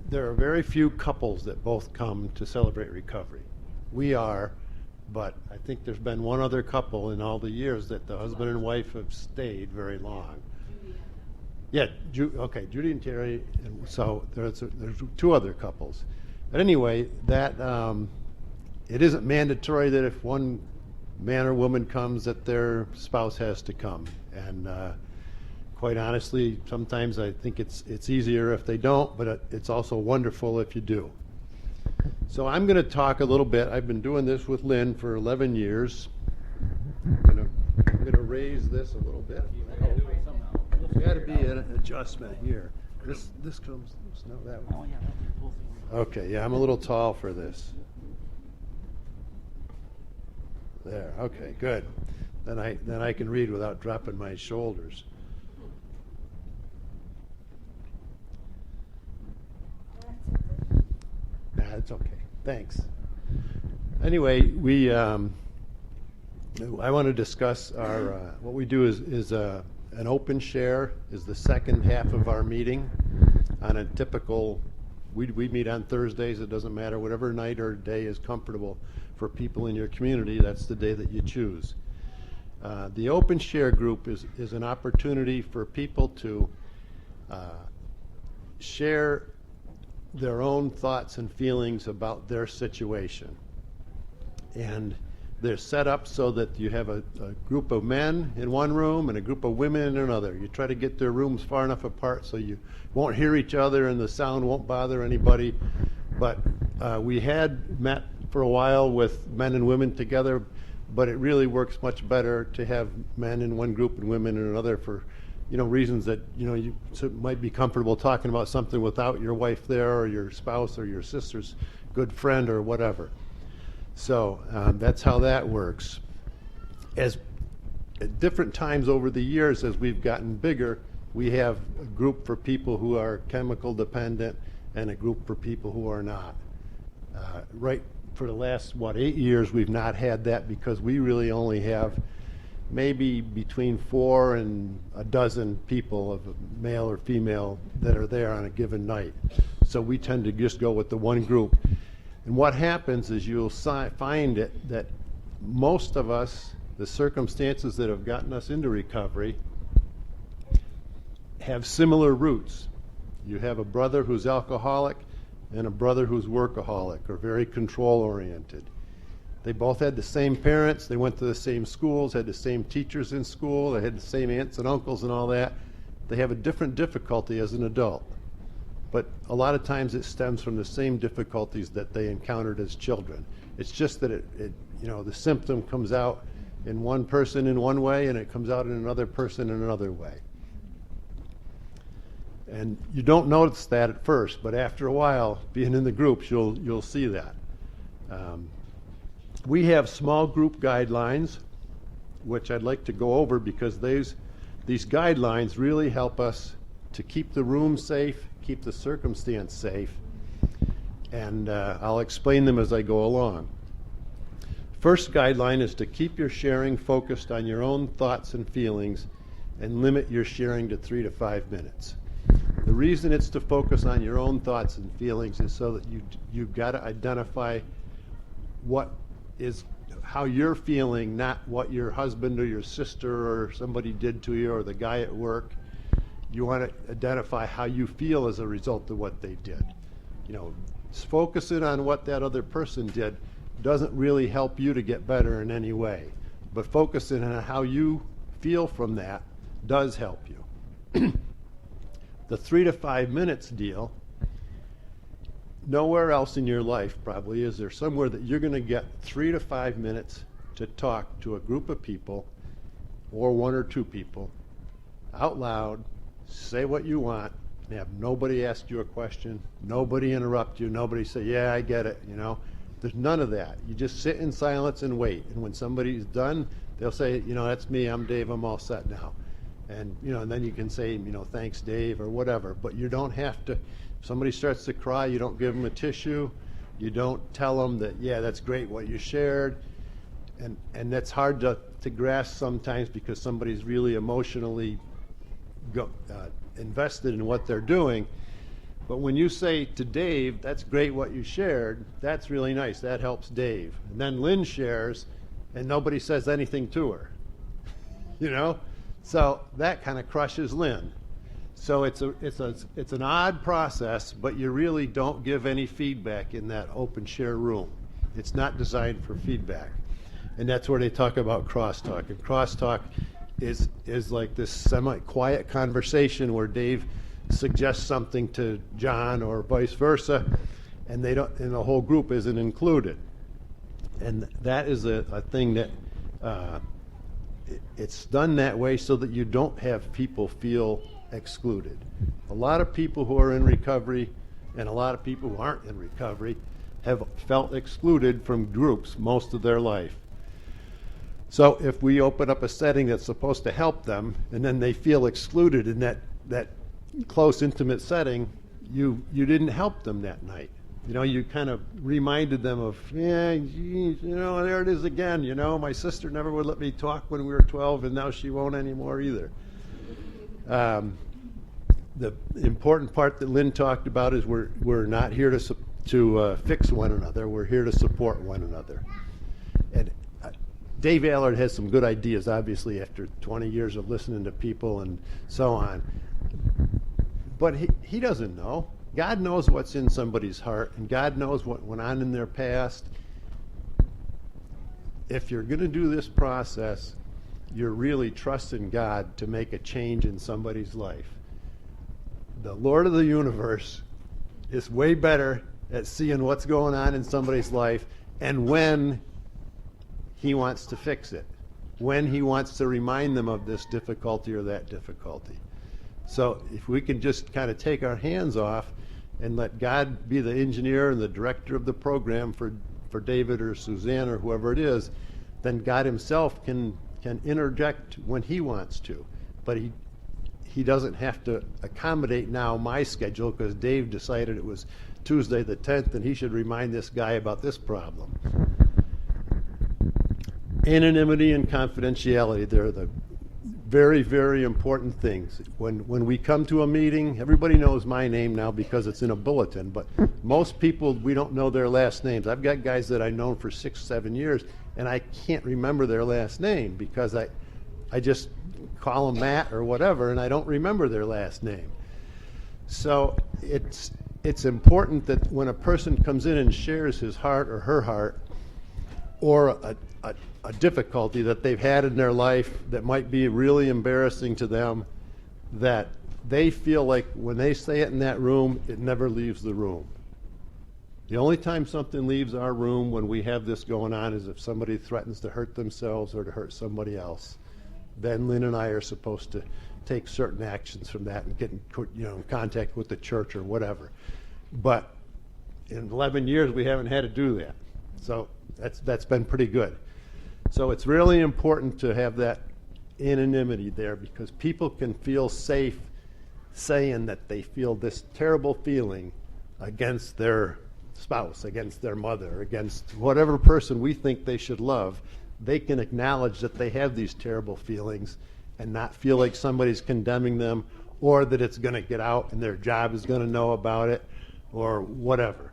there are very few couples that both come to Celebrate Recovery. We are, but I think there's been one other couple in all the years that the husband and wife have stayed very long. Yeah, Judy and Terry, and so there's 2 other couples. But anyway, that it isn't mandatory that if one man or woman comes that their spouse has to come. And quite honestly, sometimes I think it's easier if they don't, but it's also wonderful if you do. So I'm going to talk a little bit. I've been doing this with Lynn for 11 years. I'm going to raise this a little bit. There's got to be an adjustment here. This comes, no, that one. Okay, yeah, I'm a little tall for this. There, okay, good. Then I can read without dropping my shoulders. Nah, it's okay. Thanks. Anyway, I want to discuss our what we do is an open share is the second half of our meeting. On a typical, we meet on Thursdays. It doesn't matter, whatever night or day is comfortable for people in your community. That's the day that you choose. The open share group is an opportunity for people to share their own thoughts and feelings about their situation. And they're set up so that you have a group of men in one room and a group of women in another. You try to get their rooms far enough apart so you won't hear each other and the sound won't bother anybody. But we had met for a while with men and women together, but it really works much better to have men in one group and women in another for reasons that you might be comfortable talking about something without your wife there or your spouse or your sister's good friend or whatever. So that's how that works. As at different times over the years, as we've gotten bigger, we have a group for people who are chemical dependent and a group for people who are not. Right for the last 8 years, we've not had that because we really only have maybe between 4 and a dozen people, of male or female, that are there on a given night. So we tend to just go with the one group. And what happens is you'll find it that most of us, the circumstances that have gotten us into recovery, have similar roots. You have a brother who's alcoholic and a brother who's workaholic or very control-oriented. They both had the same parents, they went to the same schools, had the same teachers in school, they had the same aunts and uncles and all that. They have a different difficulty as an adult. But a lot of times it stems from the same difficulties that they encountered as children. It's just that the symptom comes out in one person in one way and it comes out in another person in another way. And you don't notice that at first, but after a while, being in the groups, you'll see that. We have small group guidelines, which I'd like to go over because these guidelines really help us to keep the room safe, keep the circumstance safe, and I'll explain them as I go along. First guideline is to keep your sharing focused on your own thoughts and feelings and limit your sharing to 3 to 5 minutes. The reason it's to focus on your own thoughts and feelings is so that you've got to identify how you're feeling, not what your husband or your sister or somebody did to you or the guy at work. You want to identify how you feel as a result of what they did. Focusing on what that other person did doesn't really help you to get better in any way. But focusing on how you feel from that does help you. The 3 to 5 minutes deal, nowhere else in your life probably is there somewhere that you're going to get 3 to 5 minutes to talk to a group of people or 1 or 2 people out loud, say what you want, and have nobody ask you a question, nobody interrupt you, nobody say, yeah, I get it, There's none of that. You just sit in silence and wait. And when somebody's done, they'll say, that's me, I'm Dave, I'm all set now. And, and then you can say, thanks, Dave, or whatever. But you don't have to, if somebody starts to cry, you don't give them a tissue. You don't tell them that, yeah, that's great what you shared. And that's hard to grasp sometimes because somebody's really emotionally invested in what they're doing. But when you say to Dave, that's great what you shared, that's really nice. That helps Dave. And then Lynn shares, and nobody says anything to her. So that kind of crushes Lynn. So it's an odd process, but you really don't give any feedback in that open share room. It's not designed for feedback. And that's where they talk about crosstalk. And crosstalk is like this semi-quiet conversation where Dave suggests something to John or vice versa, and the whole group isn't included. And that is a thing that it's done that way so that you don't have people feel excluded. A lot of people who are in recovery and a lot of people who aren't in recovery have felt excluded from groups most of their life. So if we open up a setting that's supposed to help them and then they feel excluded in that close, intimate setting, you didn't help them that night. You know, you kind of reminded them of, yeah, geez, you know, there it is again. You know, my sister never would let me talk when we were 12, and now she won't anymore either. The important part that Lynn talked about is we're not here to fix one another. We're here to support one another. And Dave Allard has some good ideas, obviously, after 20 years of listening to people and so on. But he doesn't know. God knows what's in somebody's heart, and God knows what went on in their past. If you're going to do this process, you're really trusting God to make a change in somebody's life. The Lord of the universe is way better at seeing what's going on in somebody's life and when he wants to fix it, when he wants to remind them of this difficulty or that difficulty. So if we can just kind of take our hands off and let God be the engineer and the director of the program for David or Suzanne or whoever it is, then God himself can interject when he wants to. But he doesn't have to accommodate now my schedule because Dave decided it was Tuesday the 10th and he should remind this guy about this problem. Anonymity and confidentiality, they're the very, very important things. When we come to a meeting, everybody knows my name now because it's in a bulletin, but most people, we don't know their last names. I've got guys that I've known for 6-7 years, and I can't remember their last name because I just call them Matt or whatever, and I don't remember their last name. So it's important that when a person comes in and shares his heart or her heart, or a difficulty that they've had in their life that might be really embarrassing to them, that they feel like when they say it in that room, it never leaves the room. The only time something leaves our room when we have this going on is if somebody threatens to hurt themselves or to hurt somebody else. Then Lynn and I are supposed to take certain actions from that and get in contact with the church or whatever. But in 11 years, we haven't had to do that. So that's been pretty good. So it's really important to have that anonymity there because people can feel safe saying that they feel this terrible feeling against their spouse, against their mother, against whatever person we think they should love. They can acknowledge that they have these terrible feelings and not feel like somebody's condemning them or that it's going to get out and their job is going to know about it or whatever.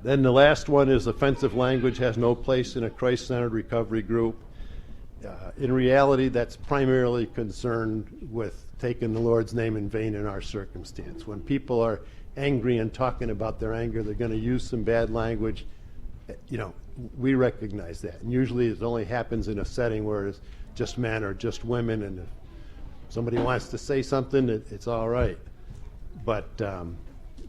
Then the last one is offensive language has no place in a Christ-centered recovery group. In reality, that's primarily concerned with taking the Lord's name in vain in our circumstance. When people are angry and talking about their anger, they're going to use some bad language. We recognize that. And usually it only happens in a setting where it's just men or just women, and if somebody wants to say something, it's all right. But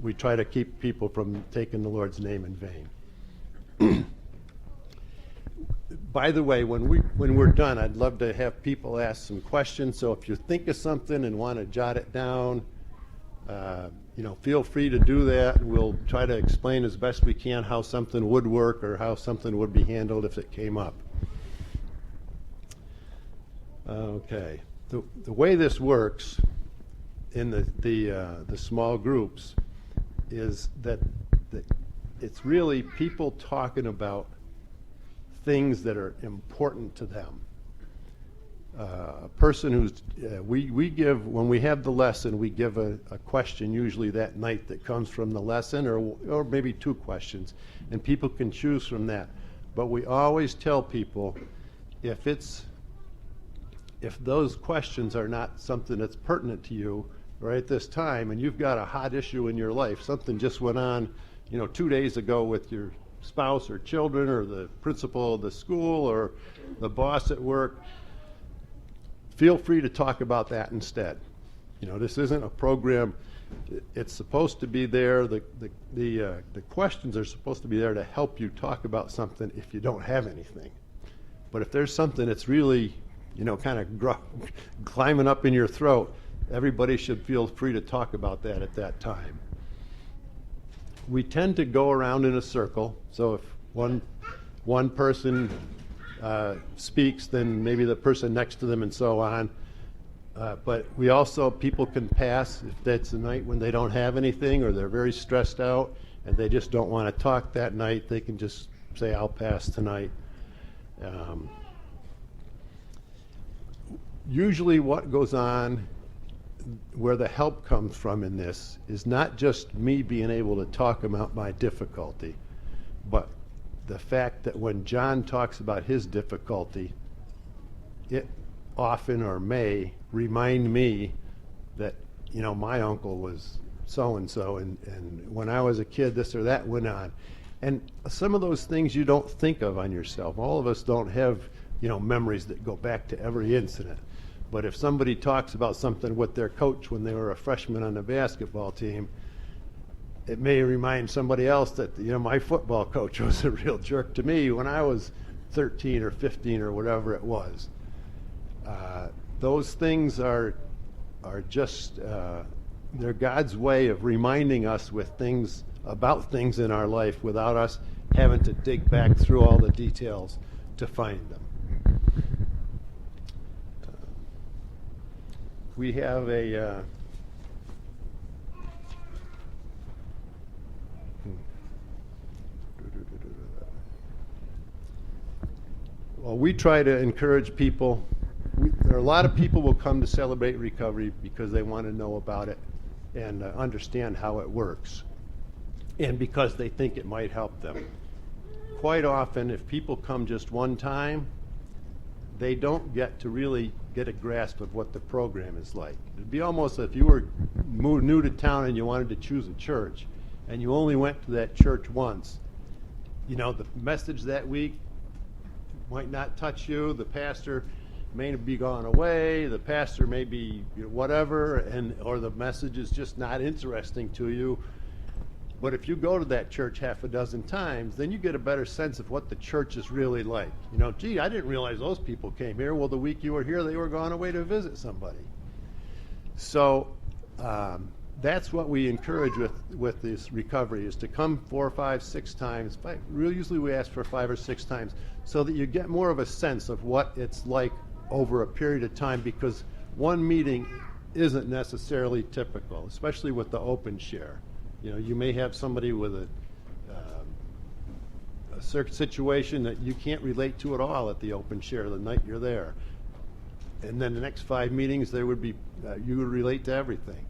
we try to keep people from taking the Lord's name in vain. By the way, when we're done, I'd love to have people ask some questions. So if you think of something and want to jot it down, feel free to do that. We'll try to explain as best we can how something would work or how something would be handled if it came up. Okay. The way this works in the small groups is that it's really people talking about things that are important to them. A person who's we give when we have the lesson, we give a question usually that night that comes from the lesson, or maybe 2 questions, and people can choose from that. But we always tell people if those questions are not something that's pertinent to you right at this time, and you've got a hot issue in your life, something just went on, 2 days ago with your spouse or children or the principal of the school or the boss at work, feel free to talk about that instead. This isn't a program. It's supposed to be there. The questions are supposed to be there to help you talk about something if you don't have anything. But if there's something that's really, kind of climbing up in your throat, everybody should feel free to talk about that at that time. We tend to go around in a circle, so if one person speaks, then maybe the person next to them and so on. But we also, people can pass if that's a night when they don't have anything or they're very stressed out and they just don't want to talk that night, they can just say, I'll pass tonight. Usually what goes on, where the help comes from in this, is not just me being able to talk about my difficulty, but the fact that when John talks about his difficulty, it often or may remind me that, my uncle was so-and-so, and when I was a kid, this or that went on. And some of those things you don't think of on yourself. All of us don't have, memories that go back to every incident. But if somebody talks about something with their coach when they were a freshman on the basketball team, it may remind somebody else that, my football coach was a real jerk to me when I was 13 or 15 or whatever it was. Those things are just, they're God's way of reminding us about things in our life without us having to dig back through all the details to find them. We have a well, we try to encourage people. There are a lot of people will come to Celebrate Recovery because they want to know about it and understand how it works, and because they think it might help them. Quite often, if people come just one time, they don't get to really get a grasp of what the program is like. It'd be almost if you were new to town and you wanted to choose a church, and you only went to that church once. The message that week might not touch you. The pastor may be gone away. The pastor may be whatever, or the message is just not interesting to you. But if you go to that church half a dozen times, then you get a better sense of what the church is really like. Gee, I didn't realize those people came here. Well, the week you were here, they were gone away to visit somebody. So that's what we encourage with this recovery, is to come 4, 5, 6 times. Usually we ask for 5 or 6 times so that you get more of a sense of what it's like over a period of time, because one meeting isn't necessarily typical, especially with the open share. You may have somebody with a situation that you can't relate to at all at the open share the night you're there. And then the next 5 meetings, there would be you would relate to everything.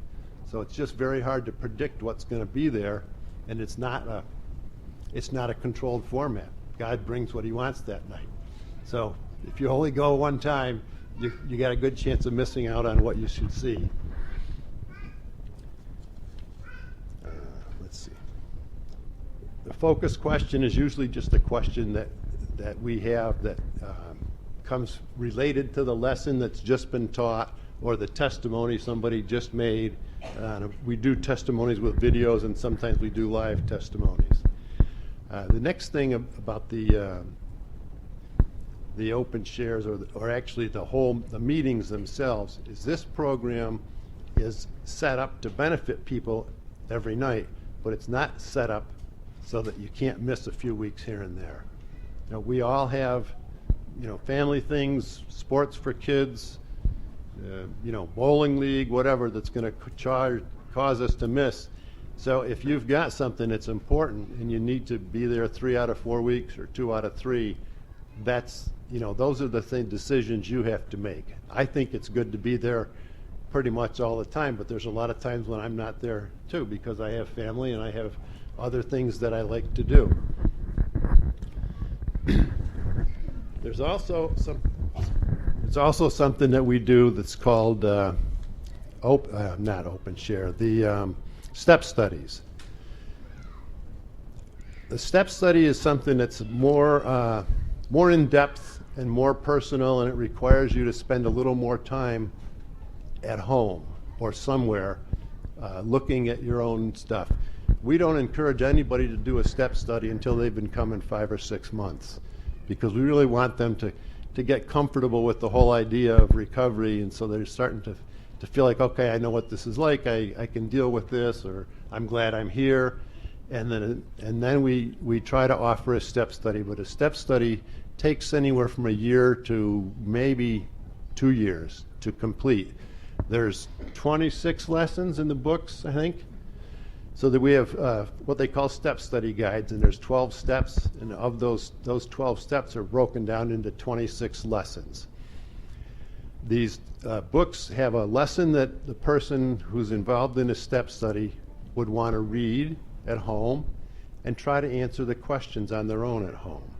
So it's just very hard to predict what's going to be there, and it's not a controlled format. God brings what he wants that night. So if you only go one time, you got a good chance of missing out on what you should see. Let's see. The focus question is usually just a question that we have that comes related to the lesson that's just been taught or the testimony somebody just made. We do testimonies with videos, and sometimes we do live testimonies. The next thing about the open shares, or actually the meetings themselves, is this program is set up to benefit people every night, but it's not set up so that you can't miss a few weeks here and there. We all have, family things, sports for kids, bowling league, whatever that's going to cause us to miss. So if you've got something that's important and you need to be there 3 out of 4 weeks or 2 out of 3, that's, those are the decisions you have to make. I think it's good to be there pretty much all the time, but there's a lot of times when I'm not there too, because I have family and I have other things that I like to do. There's also something that we do that's called not open share, the step studies. The step study is something that's more in depth and more personal, and it requires you to spend a little more time at home or somewhere looking at your own stuff. We don't encourage anybody to do a step study until they've been coming 5 or 6 months. because we really want them to get comfortable with the whole idea of recovery, and so they're starting to feel like, okay, I know what this is like, I can deal with this, or I'm glad I'm here. And then we try to offer a step study, but a step study takes anywhere from a year to maybe 2 years to complete. There's 26 lessons in the books, I think. So that we have what they call step study guides, and there's 12 steps, and of those 12 steps are broken down into 26 lessons. These books have a lesson that the person who's involved in a step study would want to read at home and try to answer the questions on their own at home.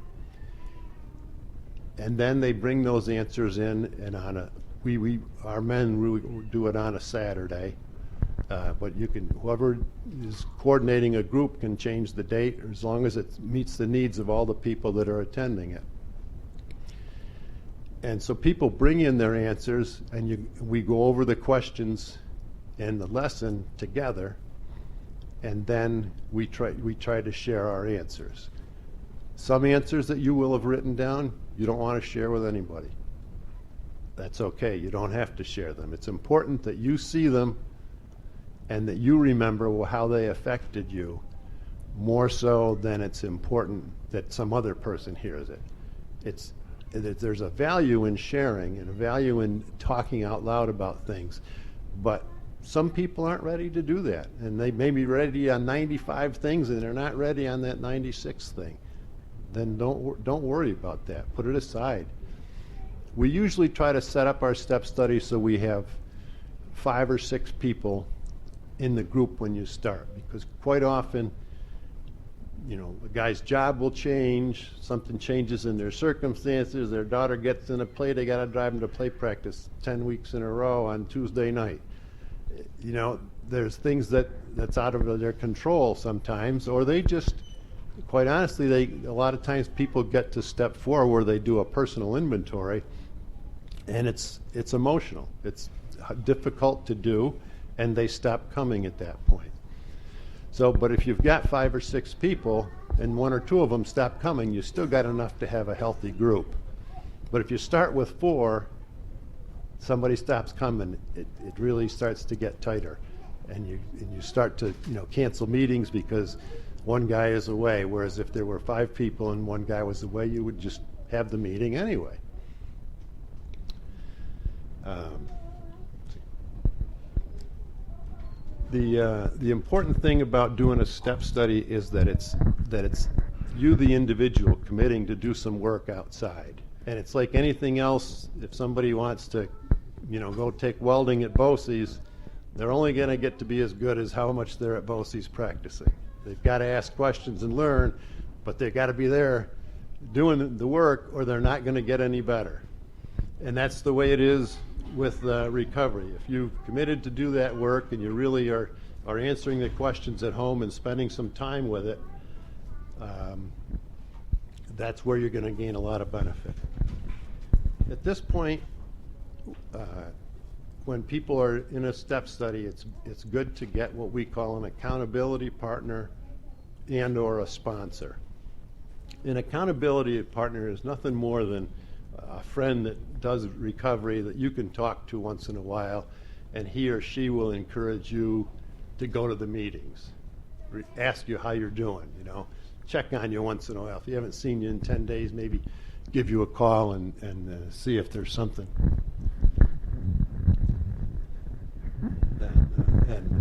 And then they bring those answers in, and our men do it on a Saturday. But whoever is coordinating a group can change the date, as long as it meets the needs of all the people that are attending it. And so people bring in their answers, and we go over the questions and the lesson together, and then we try to share our answers. Some answers that you will have written down, you don't want to share with anybody. That's okay. You don't have to share them. It's important that you see them and that you remember how they affected you, more so than it's important that some other person hears it. There's a value in sharing and a value in talking out loud about things, but some people aren't ready to do that, and they may be ready on 95 things and they're not ready on that 96th thing. Then don't worry about that. Put it aside. We usually try to set up our step study so we have 5 or 6 people in the group when you start, because quite often, a guy's job will change, something changes in their circumstances, their daughter gets in a play, they got to drive them to play practice 10 weeks in a row on Tuesday night. There's things that's out of their control sometimes, or they just, quite honestly, a lot of times people get to step 4 where they do a personal inventory, and it's emotional. It's difficult to do, and they stop coming at that point. So, but if you've got 5 or 6 people and 1 or 2 of them stop coming, you still got enough to have a healthy group. But if you start with 4, somebody stops coming, it really starts to get tighter, and you start to cancel meetings because one guy is away. Whereas if there were 5 people and one guy was away, you would just have the meeting anyway. The important thing about doing a step study is that it's you, the individual, committing to do some work outside. And it's like anything else. If somebody wants to, go take welding at BOCES, they're only going to get to be as good as how much they're at BOCES practicing. They've got to ask questions and learn, but they've got to be there doing the work, or they're not going to get any better. And that's the way it is with recovery. If you've committed to do that work and you really are answering the questions at home and spending some time with it, that's where you're going to gain a lot of benefit. At this point, when people are in a step study, it's good to get what we call an accountability partner and or a sponsor. An accountability partner is nothing more than a friend that does recovery that you can talk to once in a while, and he or she will encourage you to go to the meetings, ask you how you're doing, check on you once in a while. If you haven't seen you in 10 days, maybe give you a call and see if there's something.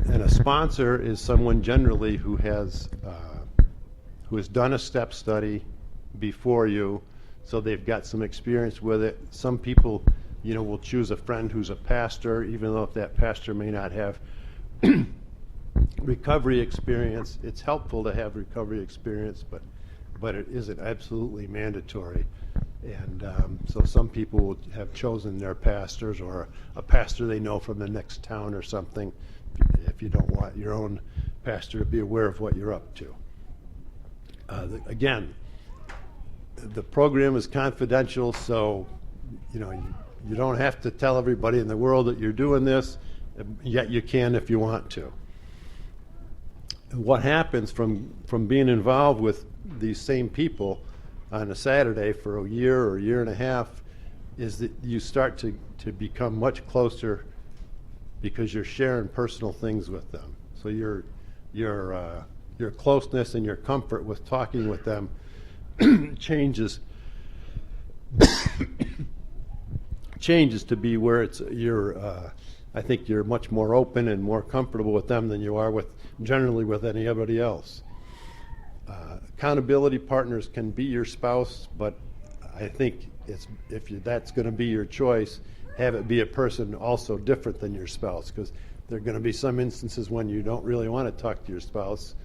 And a sponsor is someone generally who has done a step study before you, so they've got some experience with it. Some people, will choose a friend who's a pastor, even though if that pastor may not have recovery experience. It's helpful to have recovery experience, but it isn't absolutely mandatory. And so some people will have chosen their pastors, or a pastor they know from the next town or something, if you don't want your own pastor to be aware of what you're up to. Again, the program is confidential, so you don't have to tell everybody in the world that you're doing this, yet you can if you want to. What happens from being involved with these same people, on a Saturday for a year or a year and a half is that you start to become much closer because you're sharing personal things with them. So your closeness and your comfort with talking with them changes to be where I think you're much more open and more comfortable with them than you are generally with anybody else. Accountability partners can be your spouse, but I think that's going to be your choice, have it be a person also different than your spouse, because there are going to be some instances when you don't really want to talk to your spouse,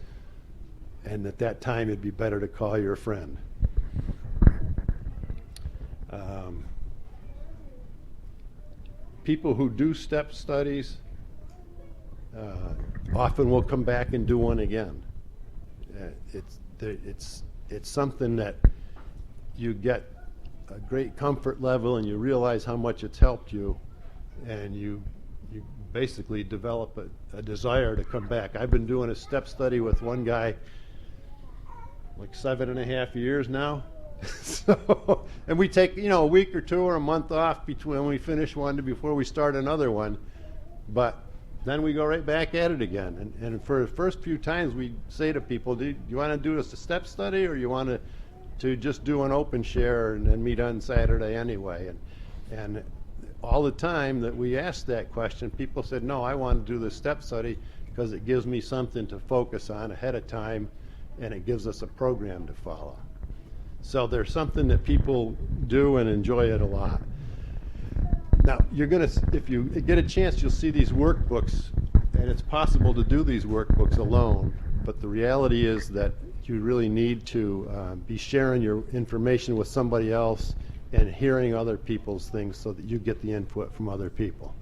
and at that time it'd be better to call your friend. People who do step studies often will come back and do one again. It's something that you get a great comfort level, and you realize how much it's helped you, and you basically develop a desire to come back. I've been doing a step study with one guy like 7.5 years now. So, and we take a week or two or a month off between when we finish one before we start another one, but then we go right back at it again. And for the first few times, we say to people, do you want to do a step study, or you want to just do an open share and then meet on Saturday anyway? And all the time that we asked that question, people said, no, I want to do the step study because it gives me something to focus on ahead of time, and it gives us a program to follow. So there's something that people do and enjoy it a lot. Now, if you get a chance, you'll see these workbooks, and it's possible to do these workbooks alone, but the reality is that you really need to be sharing your information with somebody else and hearing other people's things so that you get the input from other people.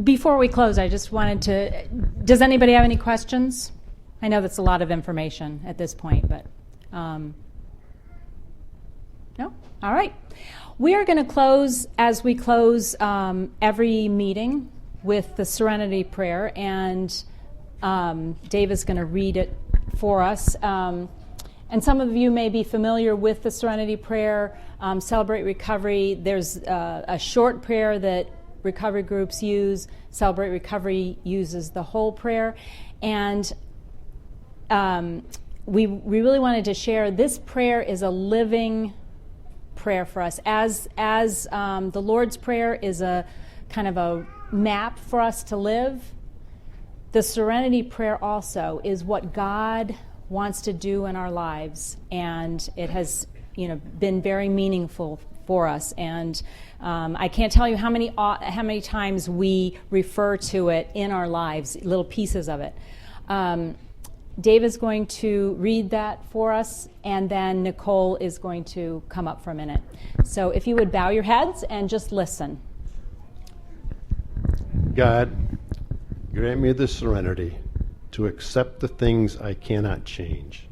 Before we close, I just wanted to, does anybody have any questions? I know that's a lot of information at this point, but no? All right. We are going to close, as we close every meeting, with the Serenity Prayer, and Dave is going to read it for us. And some of you may be familiar with the Serenity Prayer, Celebrate Recovery. There's a short prayer that recovery groups use. Celebrate Recovery uses the whole prayer. And we really wanted to share, this prayer is a living prayer for us. As the Lord's Prayer is a kind of a map for us to live, the Serenity Prayer also is what God wants to do in our lives, and it has been very meaningful for us. And I can't tell you how many times we refer to it in our lives, little pieces of it. Dave is going to read that for us, and then Nicole is going to come up for a minute. So if you would bow your heads and just listen. God, grant me the serenity to accept the things I cannot change,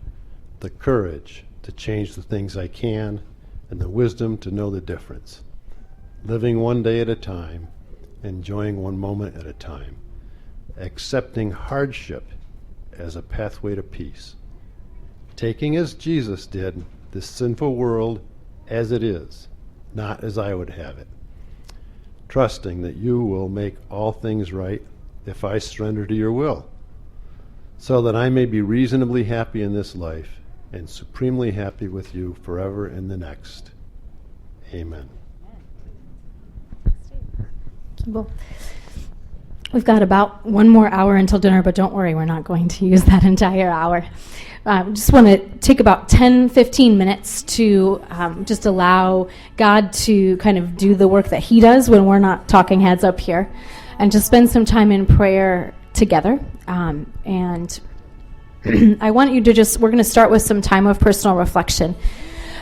the courage to change the things I can, and the wisdom to know the difference. Living one day at a time, enjoying one moment at a time, accepting hardship as a pathway to peace, taking as Jesus did this sinful world as it is, not as I would have it, trusting that you will make all things right if I surrender to your will, so that I may be reasonably happy in this life and supremely happy with you forever in the next. Amen. Well, we've got about 1 more hour until dinner, but don't worry, we're not going to use that entire hour. Just want to take about 10-15 minutes to just allow God to kind of do the work that he does when we're not talking heads up here, and just spend some time in prayer together. And I want you to we're going to start with some time of personal reflection.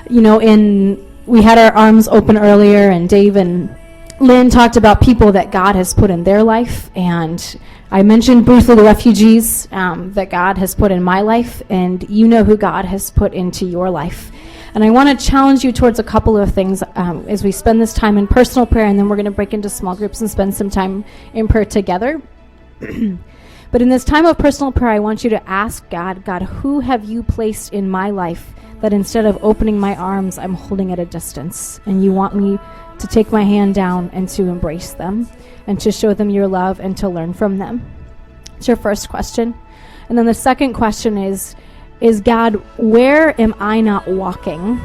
We had our arms open earlier, and Dave and Lynn talked about people that God has put in their life, and I mentioned briefly the refugees that God has put in my life, and you know who God has put into your life. And I want to challenge you towards a couple of things as we spend this time in personal prayer, and then we're going to break into small groups and spend some time in prayer together. But But in this time of personal prayer, I want you to ask God, God, who have you placed in my life that instead of opening my arms, I'm holding at a distance? And you want me to take my hand down and to embrace them and to show them your love and to learn from them. It's your first question. And then the second question is God, where am I not walking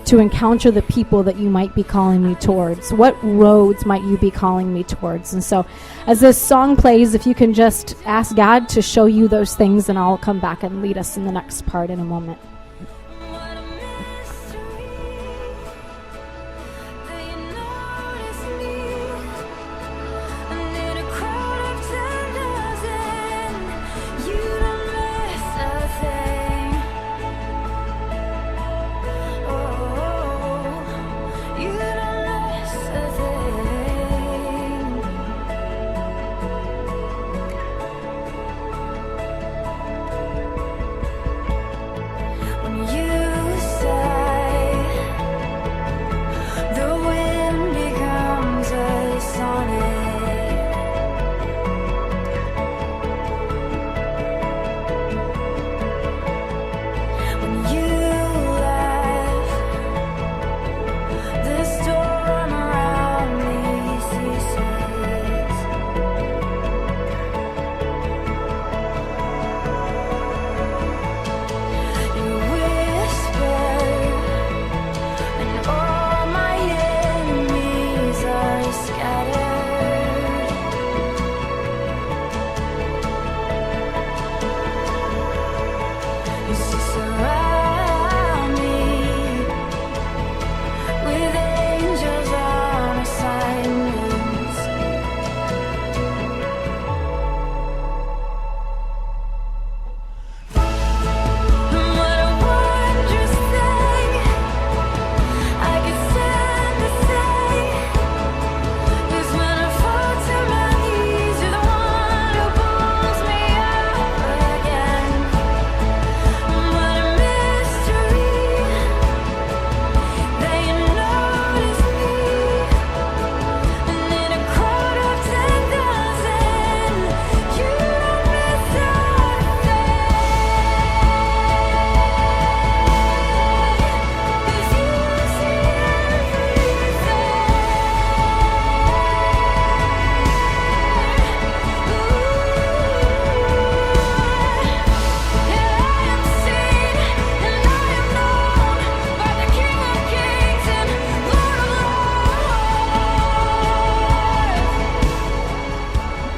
to encounter the people that you might be calling me towards? What roads might you be calling me towards? And so as this song plays, if you can just ask God to show you those things, and I'll come back and lead us in the next part in a moment.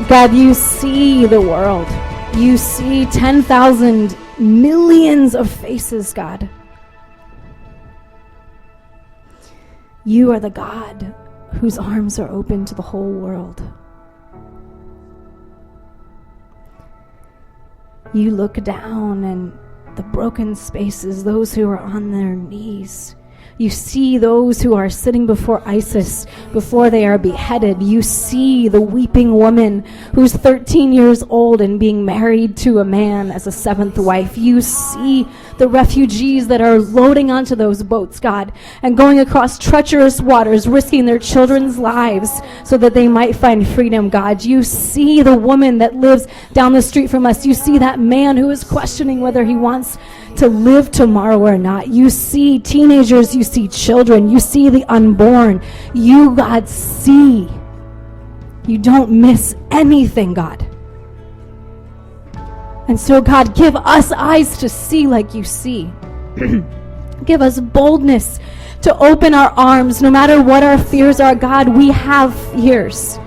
God, you see the world. You see 10,000 millions of faces, God. You are the God whose arms are open to the whole world. You look down and the broken spaces, those who are on their knees. You see those who are sitting before ISIS before they are beheaded. You see the weeping woman who's 13 years old and being married to a man as a seventh wife. You see the refugees that are loading onto those boats, God, and going across treacherous waters, risking their children's lives so that they might find freedom, God. You see the woman that lives down the street from us. You see that man who is questioning whether he wants to live tomorrow or not. You see teenagers, you see children, you see the unborn. You, God, see. You don't miss anything, God. And so, God, give us eyes to see like you see. Give us boldness to open our arms no matter what our fears are. God, we have fears.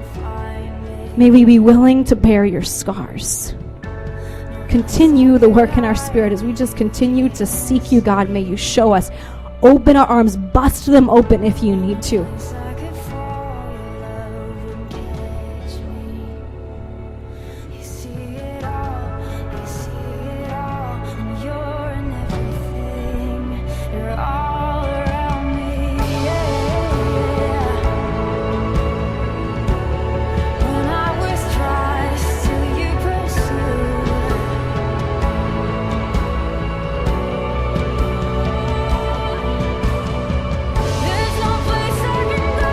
May we be willing to bear your scars. Continue the work in our spirit as we just continue to seek you, God. May you show us. Open our arms, bust them open if you need to. There's no place I can go.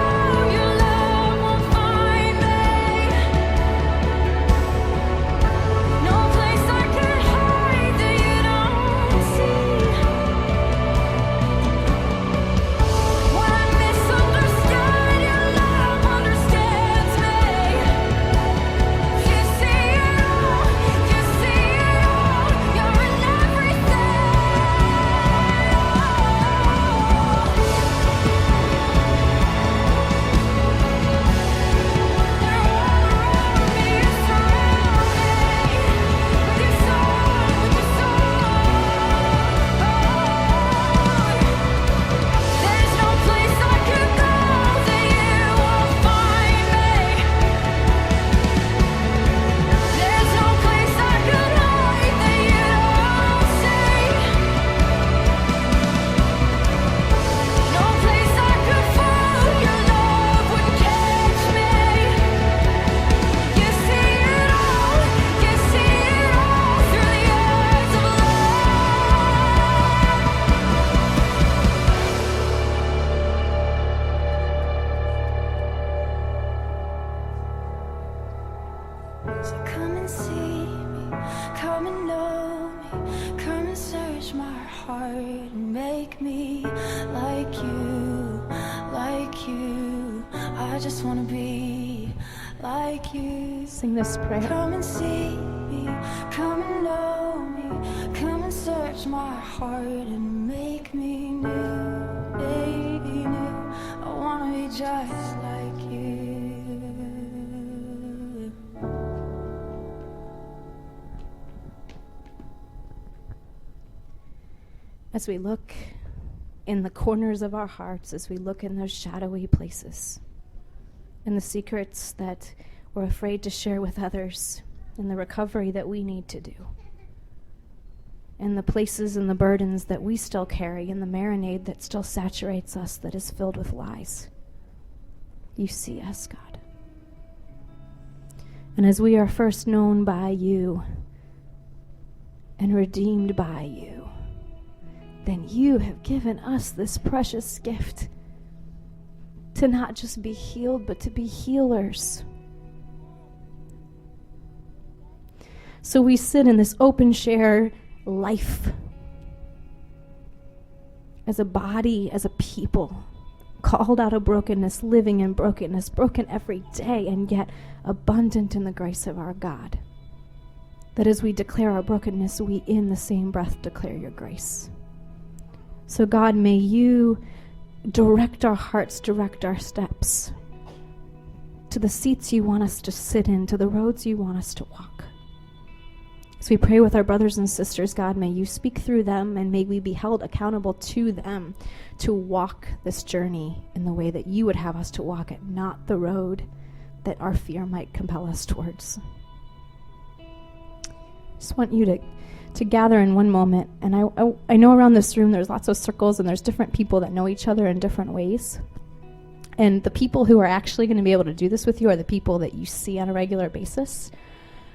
see me, come and know me, come and search my heart and make me like you, like you. I just wanna be like you. Sing this prayer. Come and see me, come and know me, come and search my heart and make me new, make me new. I wanna be just like you. As we look in the corners of our hearts, as we look in those shadowy places, in the secrets that we're afraid to share with others, in the recovery that we need to do, in the places and the burdens that we still carry, in the marinade that still saturates us, that is filled with lies, you see us, God. And as we are first known by you and redeemed by you, then you have given us this precious gift to not just be healed, but to be healers. So we sit in this open share life as a body, as a people, called out of brokenness, living in brokenness, broken every day, and yet abundant in the grace of our God. That as we declare our brokenness, we in the same breath declare your grace. So God, may you direct our hearts, direct our steps to the seats you want us to sit in, to the roads you want us to walk. As we pray with our brothers and sisters, God, may you speak through them, and may we be held accountable to them to walk this journey in the way that you would have us to walk it, not the road that our fear might compel us towards. Just want you to gather in one moment, and I know around this room there's lots of circles and there's different people that know each other in different ways, and the people who are actually going to be able to do this with you are the people that you see on a regular basis.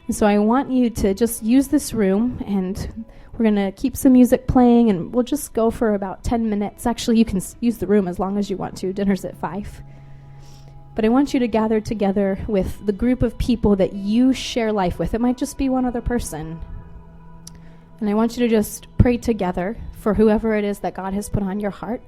And so I want you to just use this room, and we're going to keep some music playing, and we'll just go for about 10 minutes. Actually, you can use the room as long as you want to. Dinner's at 5. But I want you to gather together with the group of people that you share life with. It might just be one other person. And I want you to just pray together for whoever it is that God has put on your heart.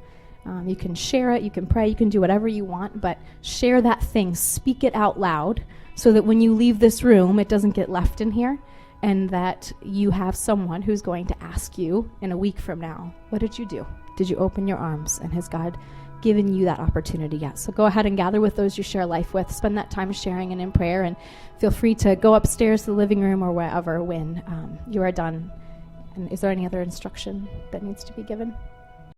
You can share it, you can pray, you can do whatever you want, but share that thing, speak it out loud, so that when you leave this room, it doesn't get left in here, and that you have someone who's going to ask you in a week from now, what did you do? Did you open your arms? And has God given you that opportunity yet? So go ahead and gather with those you share life with. Spend that time sharing and in prayer, and feel free to go upstairs to the living room or wherever when you are done. And is there any other instruction that needs to be given?